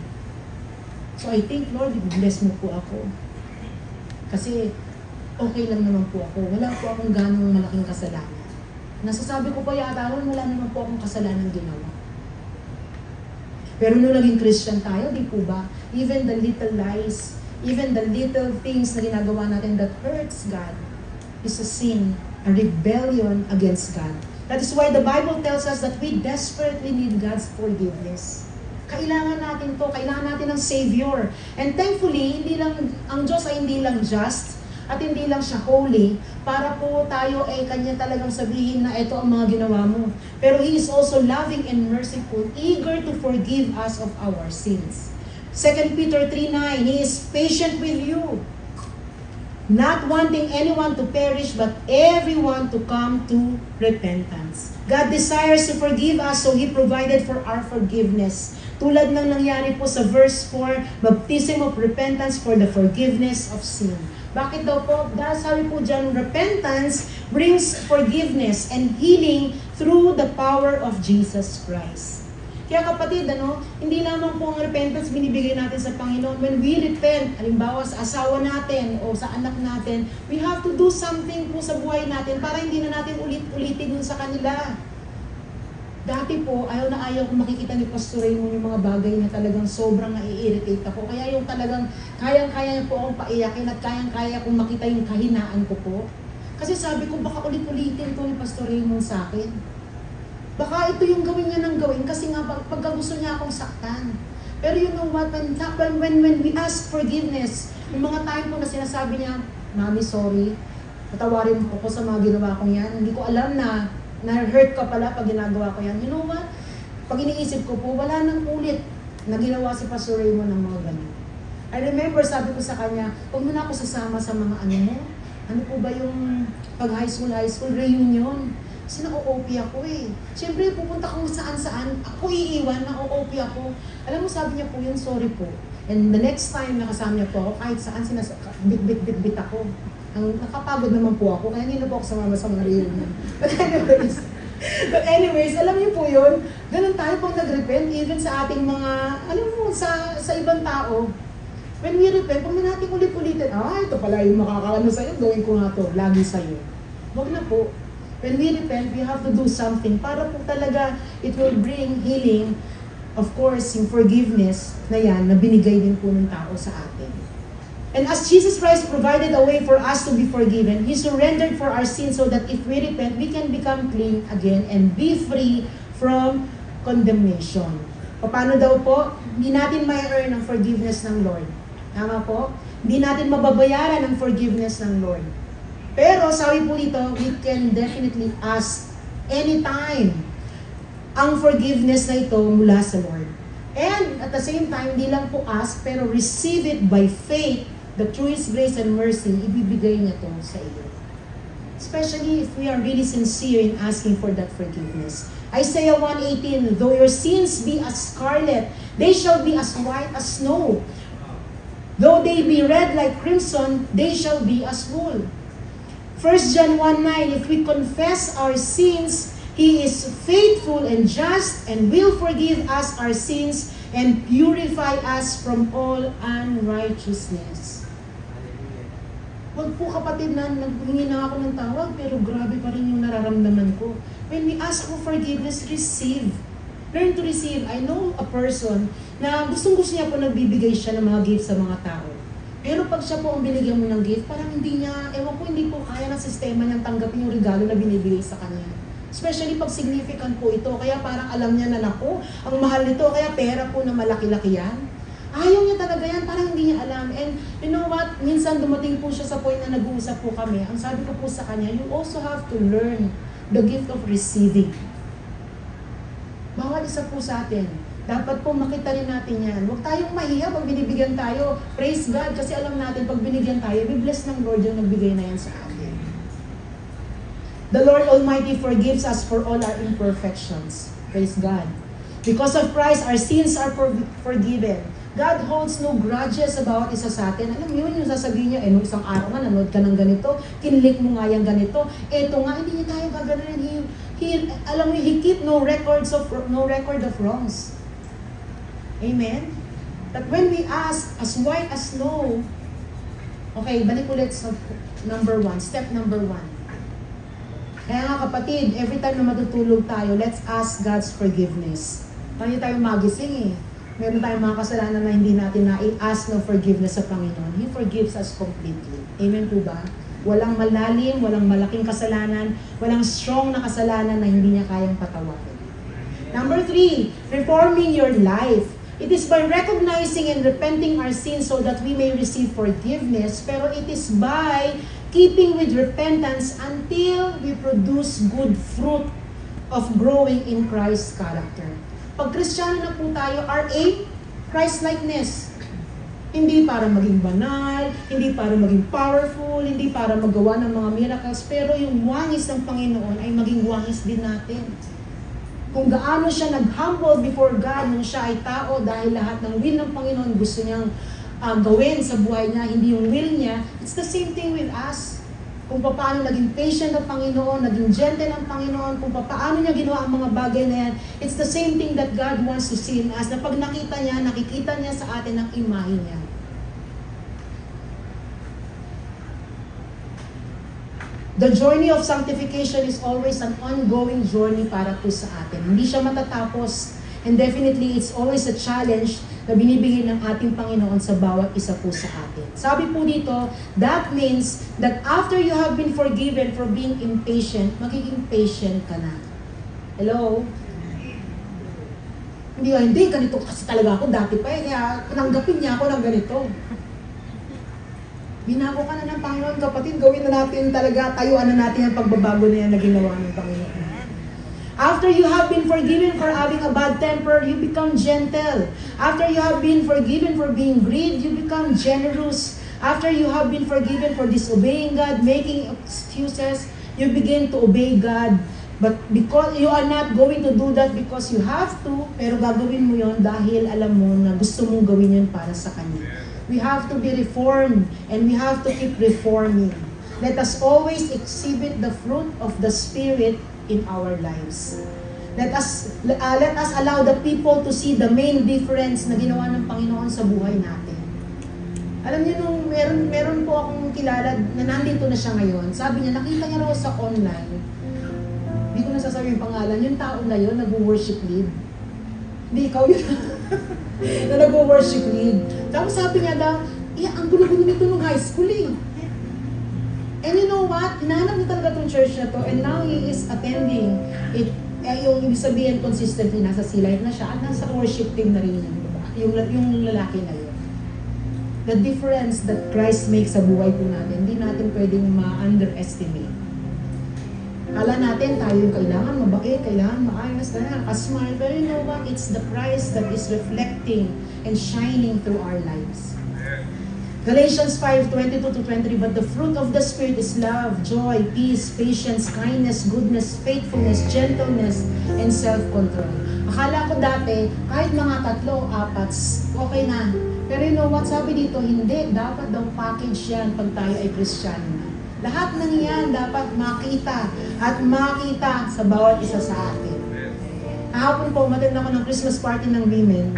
So I think, Lord, bless mo po ako. Kasi okay lang naman po ako. Wala po akong ganong malaking kasalanan. Nasasabi ko pa yata, wala naman po akong kasalanan ginawa. Pero nung naging Christian tayo, di po ba? Even the little lies, even the little things na ginagawa natin that hurts God is a sin, a rebellion against God. That is why the Bible tells us that we desperately need God's forgiveness. Kailangan natin to, kailangan natin ng Savior. And thankfully, ang Diyos ay hindi lang just, at hindi lang siya holy, para po tayo ay Kanya talagang sabihin na ito ang mga ginawa mo. Pero He is also loving and merciful, eager to forgive us of our sins. 2 Peter 3:9, He is patient with you, not wanting anyone to perish, but everyone to come to repentance. God desires to forgive us, so He provided for our forgiveness. Tulad ng nangyari po sa verse 4, baptism of repentance for the forgiveness of sin. Bakit daw po? Dahil sabi po dyan, repentance brings forgiveness and healing through the power of Jesus Christ. Kaya kapatid, hindi lamang po ang repentance binibigay natin sa Panginoon. When we repent, halimbawa sa asawa natin o sa anak natin, we have to do something po sa buhay natin para hindi na natin ulit-ulitin dun sa kanila. Dati po, ayaw ko makikita ni Pastor Raymond yung mga bagay na talagang sobrang nai-irritate ako. Kaya yung talagang kayang-kaya niya po akong paiyakin at kayang-kaya kong makita yung kahinaan ko po. Kasi sabi ko, baka ulit-ulitin to ni Pastor Raymond sa akin. Baka ito yung gawin niya ng gawin kasi nga pagka gusto niya akong saktan. Pero you know what, when we ask forgiveness, yung mga time po na sinasabi niya, Mami, sorry, patawarin mo ko sa mga ginawa kong yan. Hindi ko alam na-hurt ka pala pag ginagawa ko yan. You know what? Pag iniisip ko po, wala nang ulit na ginawa si Pastor Raymond ng mga ganun. I remember, sabi ko sa kanya, huwag mo na ako sasama sa mga mo. Ano po ba yung pag-high school reunion? Kasi na-OOP ako eh. Siyempre, pupunta kung saan-saan, ako iiwan, na-OOP ako. Alam mo, sabi niya po yun, sorry po. And the next time nakasama niya po ako, kahit saan bit ako. Ang nakapagod naman po ako, kaya hindi na po ako sumama sa mga reunion. But anyways, alam niyo po yun, ganun tayo pong nag-repent, even sa ating mga, alam mo, sa ibang tao. When we repent, kung natin ulit-ulitin, ito pala yung makakaano sa'yo, gawin ko nga to, lagi sa'yo. Huwag na po. When we repent, we have to do something para po talaga it will bring healing. Of course, yung forgiveness na yan, na binigay din po ng tao sa atin. And as Jesus Christ provided a way for us to be forgiven, He surrendered for our sins so that if we repent, we can become clean again and be free from condemnation. Paano daw po? Hindi natin may-earn ang forgiveness ng Lord. Tama po? Hindi natin mababayaran ang forgiveness ng Lord. Pero sabi po dito, we can definitely ask anytime ang forgiveness na ito mula sa Lord. And at the same time, hindi lang po ask, pero receive it by faith, the through His grace and mercy, ibibigay niya ito sa iyo. Especially if we are really sincere in asking for that forgiveness. Isaiah 1:18, though your sins be as scarlet, they shall be as white as snow. Though they be red like crimson, they shall be as wool. 1 John 1:9, if we confess our sins, He is faithful and just and will forgive us our sins and purify us from all unrighteousness. Huwag po kapatid na naghingi na ako ng tawag pero grabe pa rin yung nararamdaman ko. When we ask for forgiveness, receive. Learn to receive. I know a person na gustong-gusto niya po nagbibigay siya ng mga gifts sa mga tao. Pero pag siya po ang binigyan mo ng gift, parang hindi niya, hindi po kaya ng sistema niyang tanggapin yung regalo na binibigay sa kanya. Especially pag significant po ito, kaya parang alam niya na naku, ang mahal nito, kaya pera po na malaki-laki yan. Ayaw niya talaga yan, parang hindi hindi niya alam. And you know what? Minsan dumating po siya sa point na nag-uusap po kami. Ang sabi ko po sa kanya, you also have to learn the gift of receiving. Bawal isa po sa atin. Dapat po makita rin natin yan. Huwag tayong mahiya pag binibigyan tayo. Praise God, kasi alam natin pag binigyan tayo, be-bless ng Lord yung nagbigay na yan sa atin. The Lord Almighty forgives us for all our imperfections. Praise God. Because of Christ, our sins are forgiven. God holds no grudges about isa sa atin. Alam mo yun, yung sasabihin niya, nung isang araw nga, nanood ka ng ganito, kinlik mo nga yung ganito, eto nga, hindi niya tayo gaganin. Alam mo, He keep no record of wrongs. Amen? But when we ask, as white as snow, okay, balik ulit sa step number 1. Kaya nga kapatid, every time na matutulog tayo, let's ask God's forgiveness. Kaya tayo magising Meron tayong mga kasalanan na hindi natin na-ask ng forgiveness sa Panginoon. He forgives us completely. Amen po ba? Walang malalim, walang malaking kasalanan, walang strong na kasalanan na hindi niya kayang patawarin. Number 3, reforming your life. It is by recognizing and repenting our sins so that we may receive forgiveness, pero it is by keeping with repentance until we produce good fruit of growing in Christ's character. Pag Kristiyano na po tayo, our aim, Christ-likeness. Hindi para maging banal, hindi para maging powerful, hindi para magawa ng mga miracles, pero yung wangis ng Panginoon ay maging wangis din natin. Kung gaano siya nag-humble before God nung siya ay tao dahil lahat ng will ng Panginoon gusto niyang gawin sa buhay niya, hindi yung will niya, it's the same thing with us. Kung paano naging patient ang Panginoon, naging gentle ang Panginoon, kung paano niya ginawa ang mga bagay na yan, it's the same thing that God wants to see in us, na pag nakita niya, nakikita niya sa atin ang imahe niya. The journey of sanctification is always an ongoing journey para po sa atin. Hindi siya matatapos. And definitely, it's always a challenge na binibigay ng ating Panginoon sa bawat isa po sa atin. Sabi po dito, that means that after you have been forgiven for being impatient, magiging patient ka na. Hello? Hindi, ganito kasi talaga ako dati pa kaya tanggapin niya ako ng ganito. Binago ka na ng Panginoon, kapatid, gawin na natin talaga, tayuan na natin ang pagbabago na yan na ginawa ng Panginoon. After you have been forgiven for having a bad temper, you become gentle. After you have been forgiven for being greedy, you become generous. After you have been forgiven for disobeying God, making excuses, you begin to obey God. But because you are not going to do that because you have to, pero gagawin mo yon dahil alam mo na gusto mong gawin yon para sa Kanya. We have to be reformed and we have to keep reforming. Let us always exhibit the fruit of the Spirit in our lives. Let us allow the people to see the main difference na ginawa ng Panginoon sa buhay natin. Alam niyo nung meron po akong kilala na nandito na siya ngayon. Sabi niya, nakita niya raw sa online. Hindi ko nasasabi yung pangalan. Yung tao na yun, nag-worship lead. Hindi, ikaw yun. Na nag-worship lead. Tapos sabi niya daw, ang gulo-gulo nito nung high school And you know what? Hinahanap niya talaga itong church na to and now he is attending it. Yung ibig sabihin, consistently nasa C-Life na siya at nasa worship team na rin niya. Yung lalaki na yun. The difference that Christ makes sa buhay po natin, hindi natin pwedeng ma-underestimate. Kala natin tayo yung kailangan mabait, kailangan maayos, kailangan nakasmile. Pero you know what? It's the Christ that is reflecting and shining through our lives. Galatians 5:22-23, but the fruit of the Spirit is love, joy, peace, patience, kindness, goodness, faithfulness, gentleness, and self-control. Akala ko dati, kahit mga 3 o 4, okay na. Pero you know what? Sabi dito, hindi. Dapat daw package yan pag tayo ay Kristiyano na. Lahat ng yan dapat makita at makita sa bawat isa sa atin. Kahapon po, umattend ako ng Christmas party ng women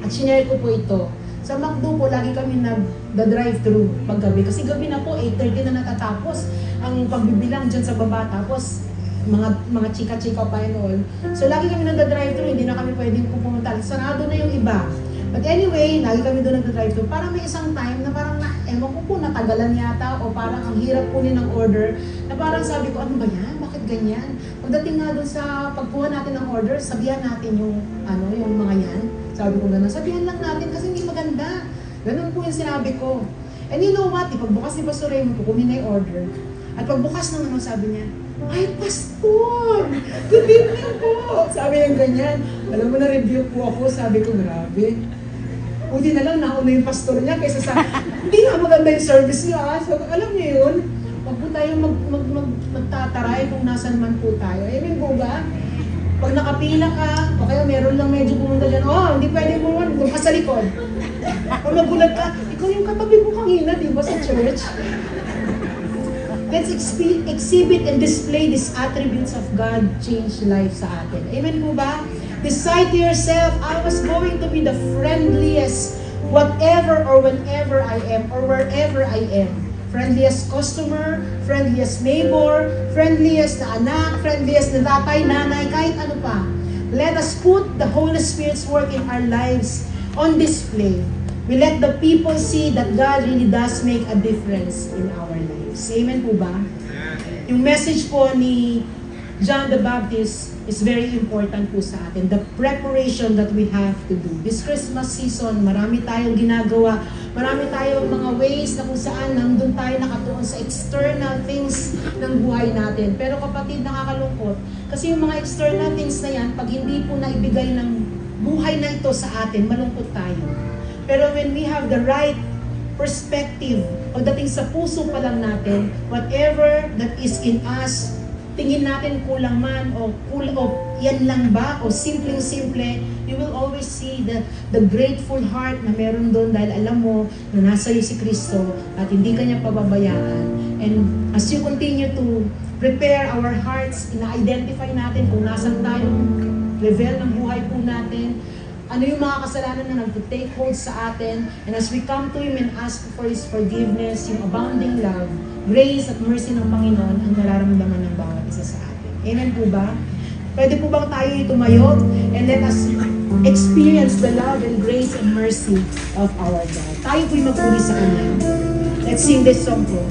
at sinare ko po ito. Sa McDo po, lagi kami nag-drive-thru paggabi. Kasi gabi na po, 8:30 na natatapos ang pagbibilang dyan sa baba. Tapos, mga chika-chika pa and all. So, lagi kami nag-drive-thru, hindi na kami pwedeng pumunta. Sarado na yung iba. But anyway, lagi kami doon nag-drive-thru. Parang may isang time na parang, ewan ko po, natagalan yata o parang ang hirap kunin ng order na parang sabi ko, ano ba yan? Bakit ganyan? Pagdating nga doon sa pagkuha natin ng order, sabihan natin yung mga yan. Sabi ko gano'n, sabihan lang natin kasi hindi maganda. Ganun po yung sinabi ko. And you know what? Pagbukas ni Pastor Raymond, kukunin na yung order. At pagbukas ng sabi niya, "Ay, Pastor! Good evening po!" Sabi niya ganyan. Alam mo, na-review po ako. Sabi ko, grabe. Buti na lang nauna yung pastor niya kaysa sa, hindi nga maganda yung service niya. So, alam niyo yun, wag po tayo magtataray kung nasan man po tayo. Amen po ba? Pag nakapila ka, o kaya meron lang medyo pumunta dyan, hindi pwede mo man, doon ka sa likod. Pag magulat ka, ikaw yung katabi ko kanina, di ba, sa church? Let's exhibit and display these attributes of God change life sa atin. Amen po ba? Decide to yourself, I was going to be the friendliest whatever or whenever I am or wherever I am. Friendliest customer, friendliest neighbor, friendliest na anak, friendliest na tatay, nanay, kahit ano pa. Let us put the Holy Spirit's work in our lives on display. We let the people see that God really does make a difference in our lives. Amen po ba? Yung message po ni John the Baptist is very important po sa atin. The preparation that we have to do. This Christmas season, marami tayong ginagawa. Marami tayong mga ways na kung saan nandun tayo nakatuon sa external things ng buhay natin. Pero kapatid, nakakalungkot. Kasi yung mga external things na yan, pag hindi po naibigay ng buhay na ito sa atin, malungkot tayo. Pero when we have the right perspective, pagdating sa puso pa lang natin, whatever that is in us, tingin natin kulang man o yan lang ba o simpleng-simple, you will always see the grateful heart na meron doon dahil alam mo na nasa iyo si Kristo at hindi ka niya pababayaan. And as you continue to prepare our hearts, ina-identify natin kung nasan tayong level ng buhay po natin, ano yung mga kasalanan na nag-take hold sa atin, and as we come to Him and ask for His forgiveness, yung abounding love, grace at mercy ng Panginoon ang nararamdaman ng bawat isa sa atin. Amen po ba? Pwede po bang tayo tumayo and let us experience the love and grace and mercy of our God. Tayo po'y magpuri sa Kanya. Let's sing this song po.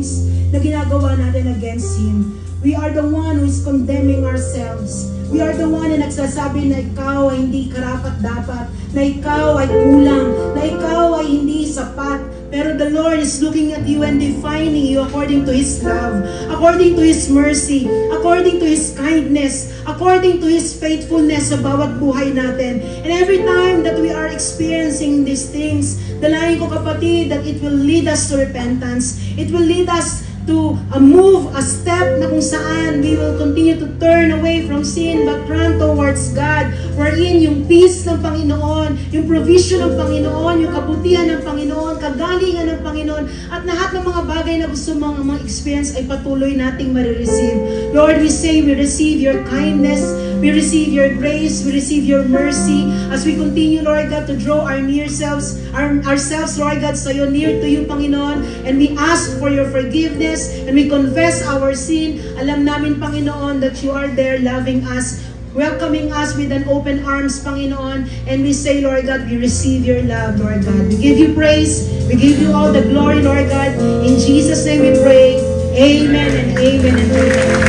things na ginagawa natin against Him. We are the one who is condemning ourselves. We are the one na nagsasabi na ikaw ay hindi karapat-dapat, na ikaw ay kulang, na ikaw ay hindi sapat. Pero the Lord is looking at you and defining you according to His love, according to His mercy, according to His kindness, according to His faithfulness sa bawat buhay natin. And every time that we are experiencing these things, dalayan ko kapatid that it will lead us to repentance. It will lead us to move a step na kung saan we will continue to turn away from sin but run towards God, wherein yung peace ng Panginoon, yung provision ng Panginoon, yung kabutihan ng Panginoon, kagalingan ng Panginoon, at lahat ng mga bagay na gusto mong ma-experience ay patuloy nating marireceive. Lord, we say we receive your kindness, we receive your grace, we receive your mercy as we continue, Lord God, to draw our near selves, ourselves, Lord God, sa'yo, near to you, Panginoon, and we ask for your forgiveness, and we confess our sin. Alam namin, Panginoon, that you are there loving us, welcoming us with an open arms, Panginoon, and we say, Lord God, we receive your love, Lord God. We give you praise, we give you all the glory, Lord God. In Jesus' name we pray. Amen and amen and amen.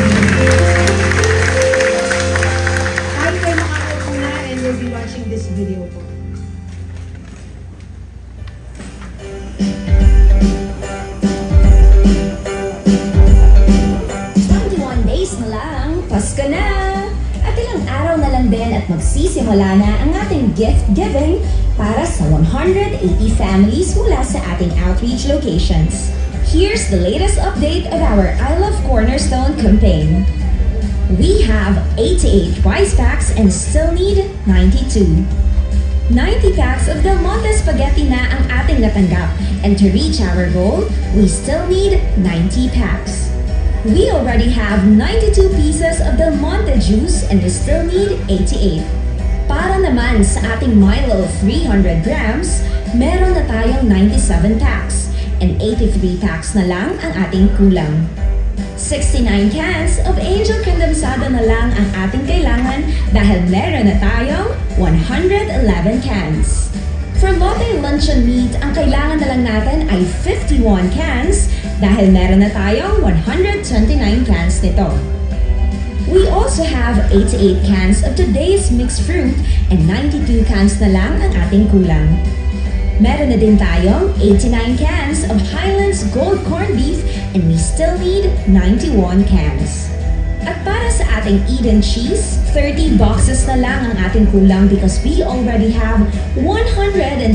Tayo kayo makakaupo na and we'll be watching this video po. 21 days na lang, Pasko na! At ilang araw na lang din at magsisimula na ang ating gift giving para sa 180 families mula sa ating outreach locations. Here's the latest update of our I Love Cornerstone campaign. We have 88 rice packs and still need 92. 90 packs of Del Monte Spaghetti na ang ating natanggap, and to reach our goal, we still need 90 packs. We already have 92 pieces of Del Monte juice and we still need 88. Para naman sa ating Milo 300 grams, meron na tayong 97 packs and 83 packs na lang ang ating kulang. 69 cans of Angel Condensado na lang ang ating kailangan dahil meron na tayong 111 cans. For Lotte Luncheon Meat, ang kailangan na lang natin ay 51 cans dahil meron na tayong 129 cans nito. We also have 88 cans of today's mixed fruit and 92 cans na lang ang ating kulang. Meron na din tayong 89 cans of Highlands Gold Corned Beef and we still need 91 cans. At para sa ating Eden Cheese, 30 boxes na lang ang ating kulang because we already have 150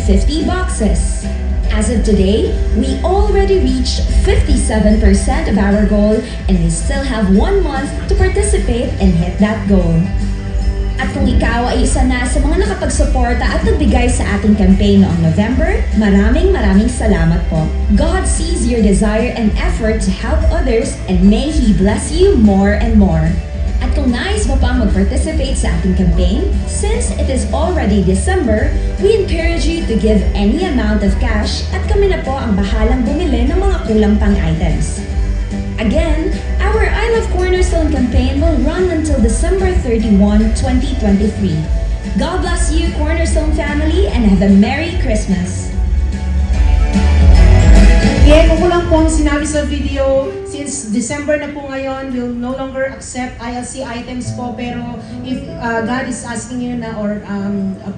boxes. As of today, we already reached 57% of our goal and we still have 1 month to participate and hit that goal. At kung ikaw ay isa na sa mga nakapagsuporta at nagbigay sa ating campaign noong November, maraming salamat po. God sees your desire and effort to help others and may He bless you more and more. At kung nais mo pang mag-participate sa ating campaign, since it is already December, we encourage you to give any amount of cash at kami na po ang bahalang bumili ng mga kulang pang items. Again, our I Love Cornerstone campaign will run until December 31, 2023. God bless you, Cornerstone family, and have a Merry Christmas! Yeah, kung ko lang po ang sinabi sa video, since December na po ngayon, we'll no longer accept ILC items po, pero if God is asking you na or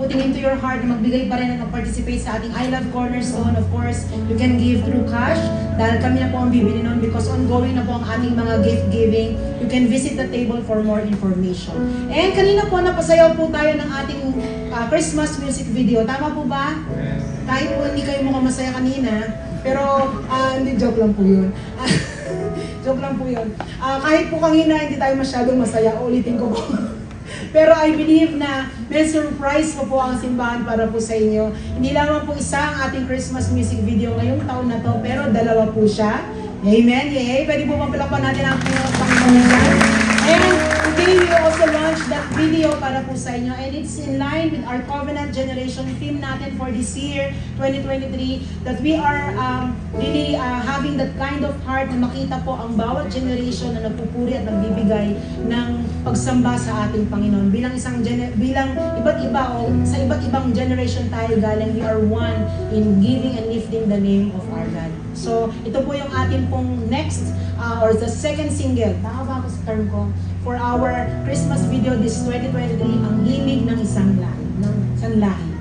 putting into your heart na magbigay pa rin at mag-participate sa ating I Love Cornerstone, of course, you can give through cash dahil kami na po ang bibili nun because ongoing na po ang aming mga gift giving. You can visit the table for more information. And kanina po napasayaw po tayo ng ating Christmas music video. Tama po ba? Kahit po hindi kayo mukhang masaya kanina, pero hindi, joke lang po yun. Joke lang po yun. Kahit po kanina hindi tayo masyadong masaya, ulitin ko po. Pero I believe na may surprise po ang simbahan para po sa inyo. Hindi lamang po isa ang ating Christmas music video ngayong taon na to, pero dalawa po siya. Amen? Yay! Pwede po mapalakpan natin ang Panginoon. And today we also launched that video para po sa inyo, and it's in line with our Covenant Generation theme natin for this year, 2023, that we are really having that kind of heart na makita po ang bawat generation na nagpupuri at nagbibigay ng pagsamba sa ating Panginoon. Bilang bilang iba't iba o sa iba't ibang generation tayo galing, we are one in giving and lifting the name of our God. So, ito po yung ating pong next or the second single. Tama ba ako sa term ko? For our Christmas video this 2023, ang himig ng isang lahi. Ng isang lahi.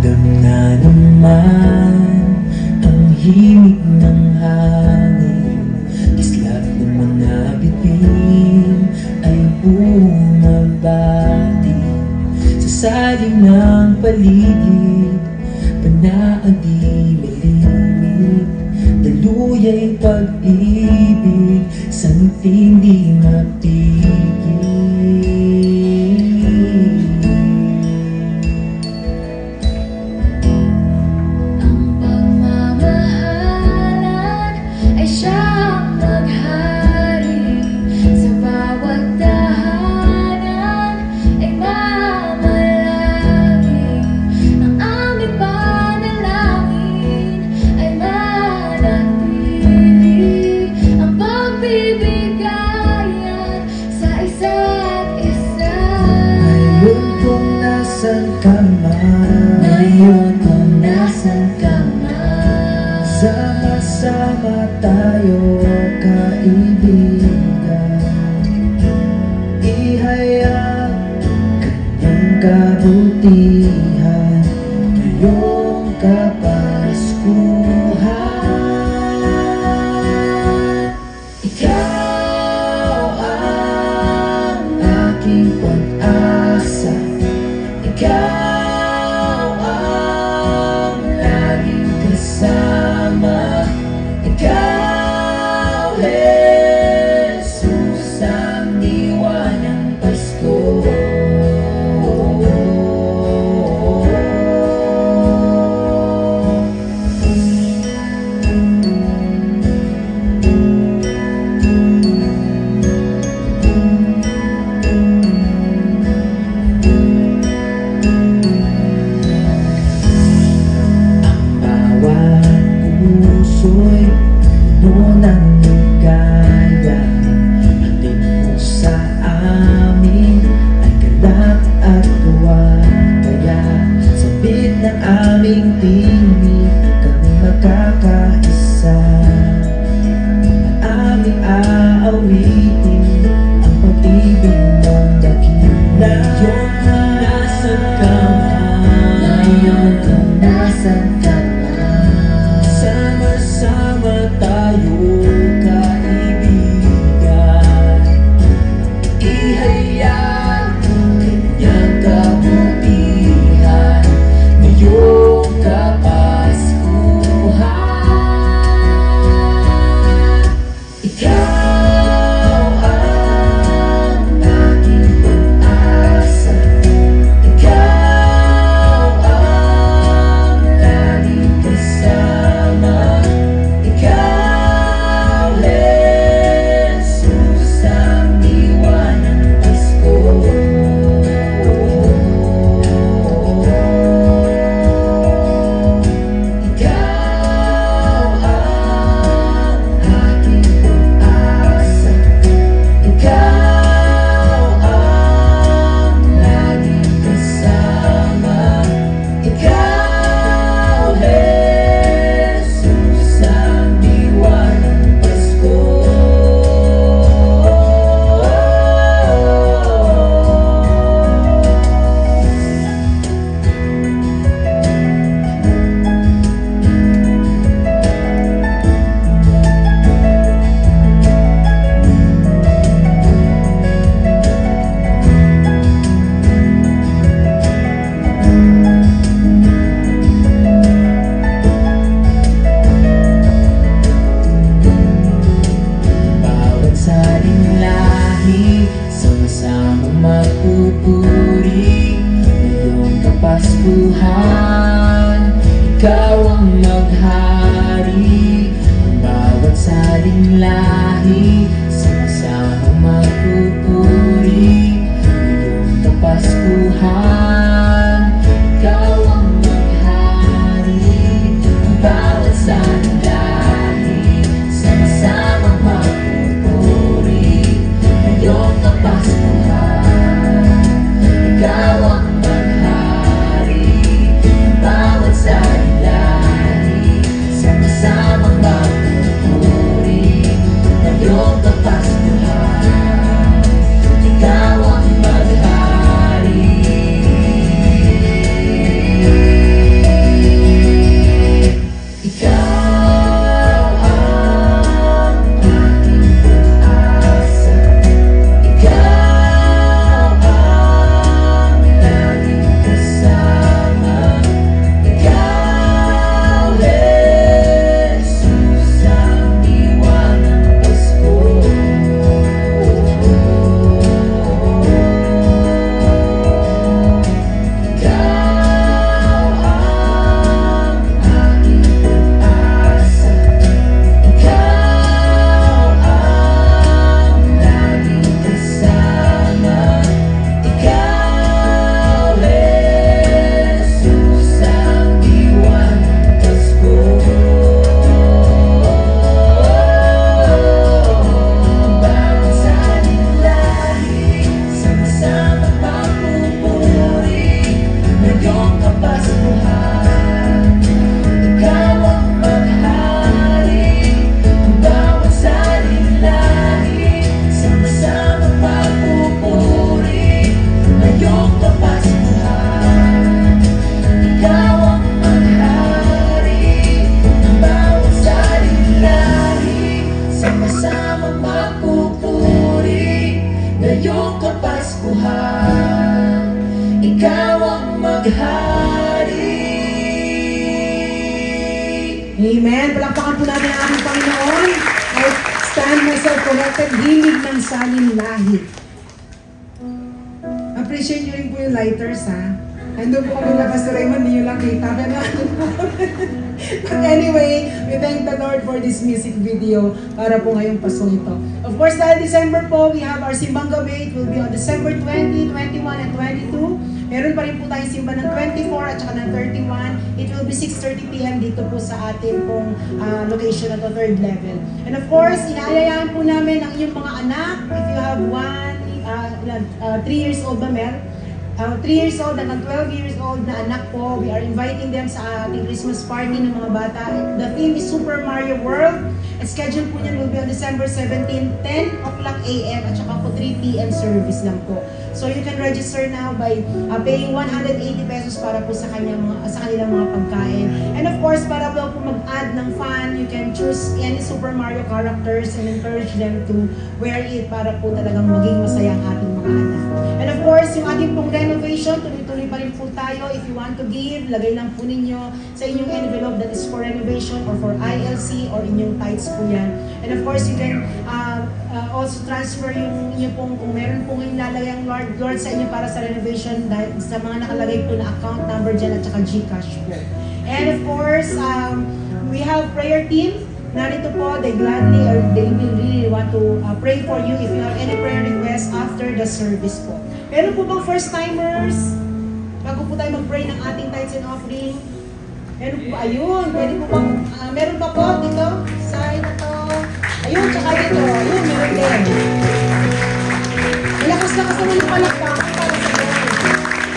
Ramdam na naman ang himig ng hangin, kislap ng mga bituin ay bumabati sa saling ng paligid, panaagim-ilimig, daluya'y pag-ibig, sa ngiting di mapigil. Ngayon kung nasan ka man, sama-sama tayo kaibigan, ihayag kanyang kabutihan ngayong Kapaskuhan. Ikaw ang aking pag-asa, ikaw ang laging kasama, ikaw, Jesus, ang diwa ng Pasko. sama-samang magpupuri ngayong Kapaskuhan. Ikaw ang maghari ng bawat saling lahi, sama-samang magpupuri ngayong Kapaskuhan. Ikaw ang maghari ng bawat saling lahi, sama-samang magpupuri ngayong Kapaskuhan. Ikaw ang maghari ng bawat saling lahi, sama-samang magpupuri ngayong Kapaskuhan. Ikaw ang maghari. Ikaw ang aking pag-asa. Ikaw ang laging kasama. Ikaw, Jesus, ang diwa ng Pasko. Ikaw ang aking pag-asa. Ikaw ang laging kasama. Ikaw, Jesus, ang diwa ng Pasko. Bawat saling lahi, sama-samang magpupuri ngayong Kapaskuhan. Ikaw ang maghari ng bawat saling lahi, sama-samang magpupuri ngayong Kapaskuhan. Ikaw ang maghari ng bawat saling lahi, sama-samang magpupuri ngayong Kapaskuhan. Ikaw ang maghari. Amen. Palakpakan po natin ang ating Panginoon. I stand myself corrected, hilig ng salin lahi. Appreciate nyo rin po yung lighters, ha? Nandun po kami labas na Raymond, hindi nyo lang kita. But anyway, we thank the Lord for this music video para po ngayong Paskong ito. Of course, dahil December po, we have our Simbang Gabi. It will be on December 20, 21, and 22. Meron pa rin po tayong simba ng 24 at saka ng 31. It will be 6:30 p.m. dito po sa atin pong location at the 3rd level. And of course, inaayayaan po namin ang inyong mga anak. If you have 3 years old ba, Mel? 3 years old hanggang 12 years old na anak po, we are inviting them sa ating Christmas party ng mga bata. The theme is Super Mario World. And schedule po niyan will be on December 17, 10 o'clock a.m. at saka po 3 p.m. service lang po. So you can register now by paying 180 pesos para po sa kanilang mga pagkain. And of course, para po mag-add ng fun, you can choose any Super Mario characters and encourage them to wear it para po talagang maging masaya ang ating mga anak. And of course, yung ating pong renovation, tuloy-tuloy pa rin po tayo. If you want to give, lagay lang po ninyo sa inyong envelope that is for renovation or for ILC or inyong tithes po yan. And of course, you can also transfer yung inyo pong, kung meron pong ilalagay ang Lord sa inyo para sa renovation dahil sa mga nakalagay po na account number dyan at saka GCash po. And of course, we have prayer team. Narito po, they gladly or they will really want to pray for you if you have any prayer requests after the service po. Meron po bang first-timers? Bago po tayo mag-pray ng ating tithes and offering. Meron po, ayun, pwede po bang, meron pa po dito, side na to. Ayun, tsaka dito, ayun, meron din. Malakas-lakas naman yung palakpakan para sa Lord.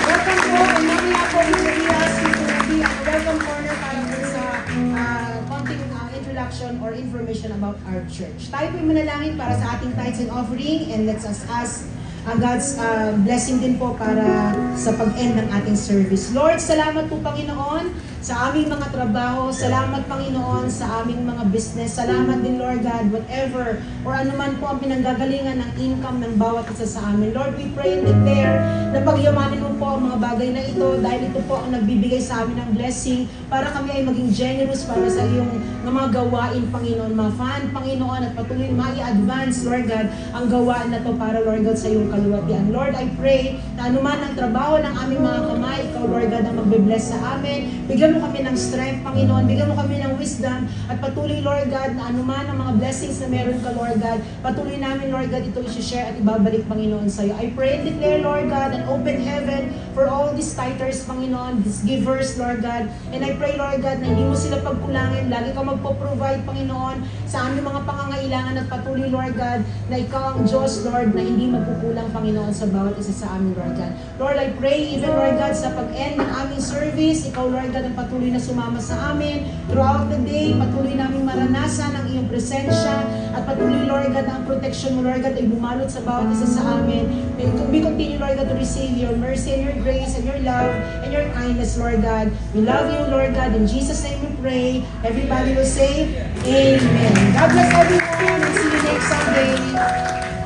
Welcome po, and mamaya po, we will ask you to be ang welcome corner para po sa konting introduction or information about our church. Tayo po yung manalangin para sa ating tithes and offering, and let's ask God's blessing din po para sa pag-end ng ating service. Lord, salamat po Panginoon sa aming mga trabaho. Salamat Panginoon sa aming mga business. Salamat din Lord God, whatever or anuman po ang pinanggagalingan ng income ng bawat isa sa amin. Lord, we pray and declare na pagyamanin mo po ang mga bagay na ito dahil ito po ang nagbibigay sa amin ng blessing para kami ay maging generous para sa iyong mga gawain, Panginoon. Ma-fund, Panginoon, at patuloy ma-i-advance, Lord God, ang gawain na to para, Lord God, sa iyong kaluwalhatian. Lord, I pray na anuman ang trabaho ng aming mga kamay, ikaw, Lord God, ang magbe-bless sa amin. Bigyan mo kami ng strength, Panginoon. Bigyan mo kami ng wisdom at patuloy, Lord God, na anuman ang mga blessings na meron ka, Lord God, patuloy namin, Lord God, ito i-share at ibabalik, Panginoon, sa iyo. I pray and declare, Lord God, an open heaven for all these tithers, Panginoon, these givers, Lord God. And I pray, Lord God, na hindi mo sila pagkulangin. Lagi ka magpo-provide, Panginoon, sa aming mga pangangailangan at patuloy, Lord God, na ikaw ang Diyos, Lord, na hindi magkukulang, Panginoon, sa bawat isa sa amin, Lord God. Lord, I pray, even, Lord God, sa pag-end ng aming service, ikaw, Lord God, ang patuloy na sumama sa amin throughout the day, patuloy namin maranasan ang iyong presensya, at patuloy, Lord God, ang protection mo, Lord God, ay bumalot sa bawat isa sa amin. May we continue, Lord God, to receive your mercy and your grace and your love and your kindness, Lord God. We love you, Lord God. In Jesus' name we pray. Everybody will say, Amen. God bless everyone. We'll see you next Sunday.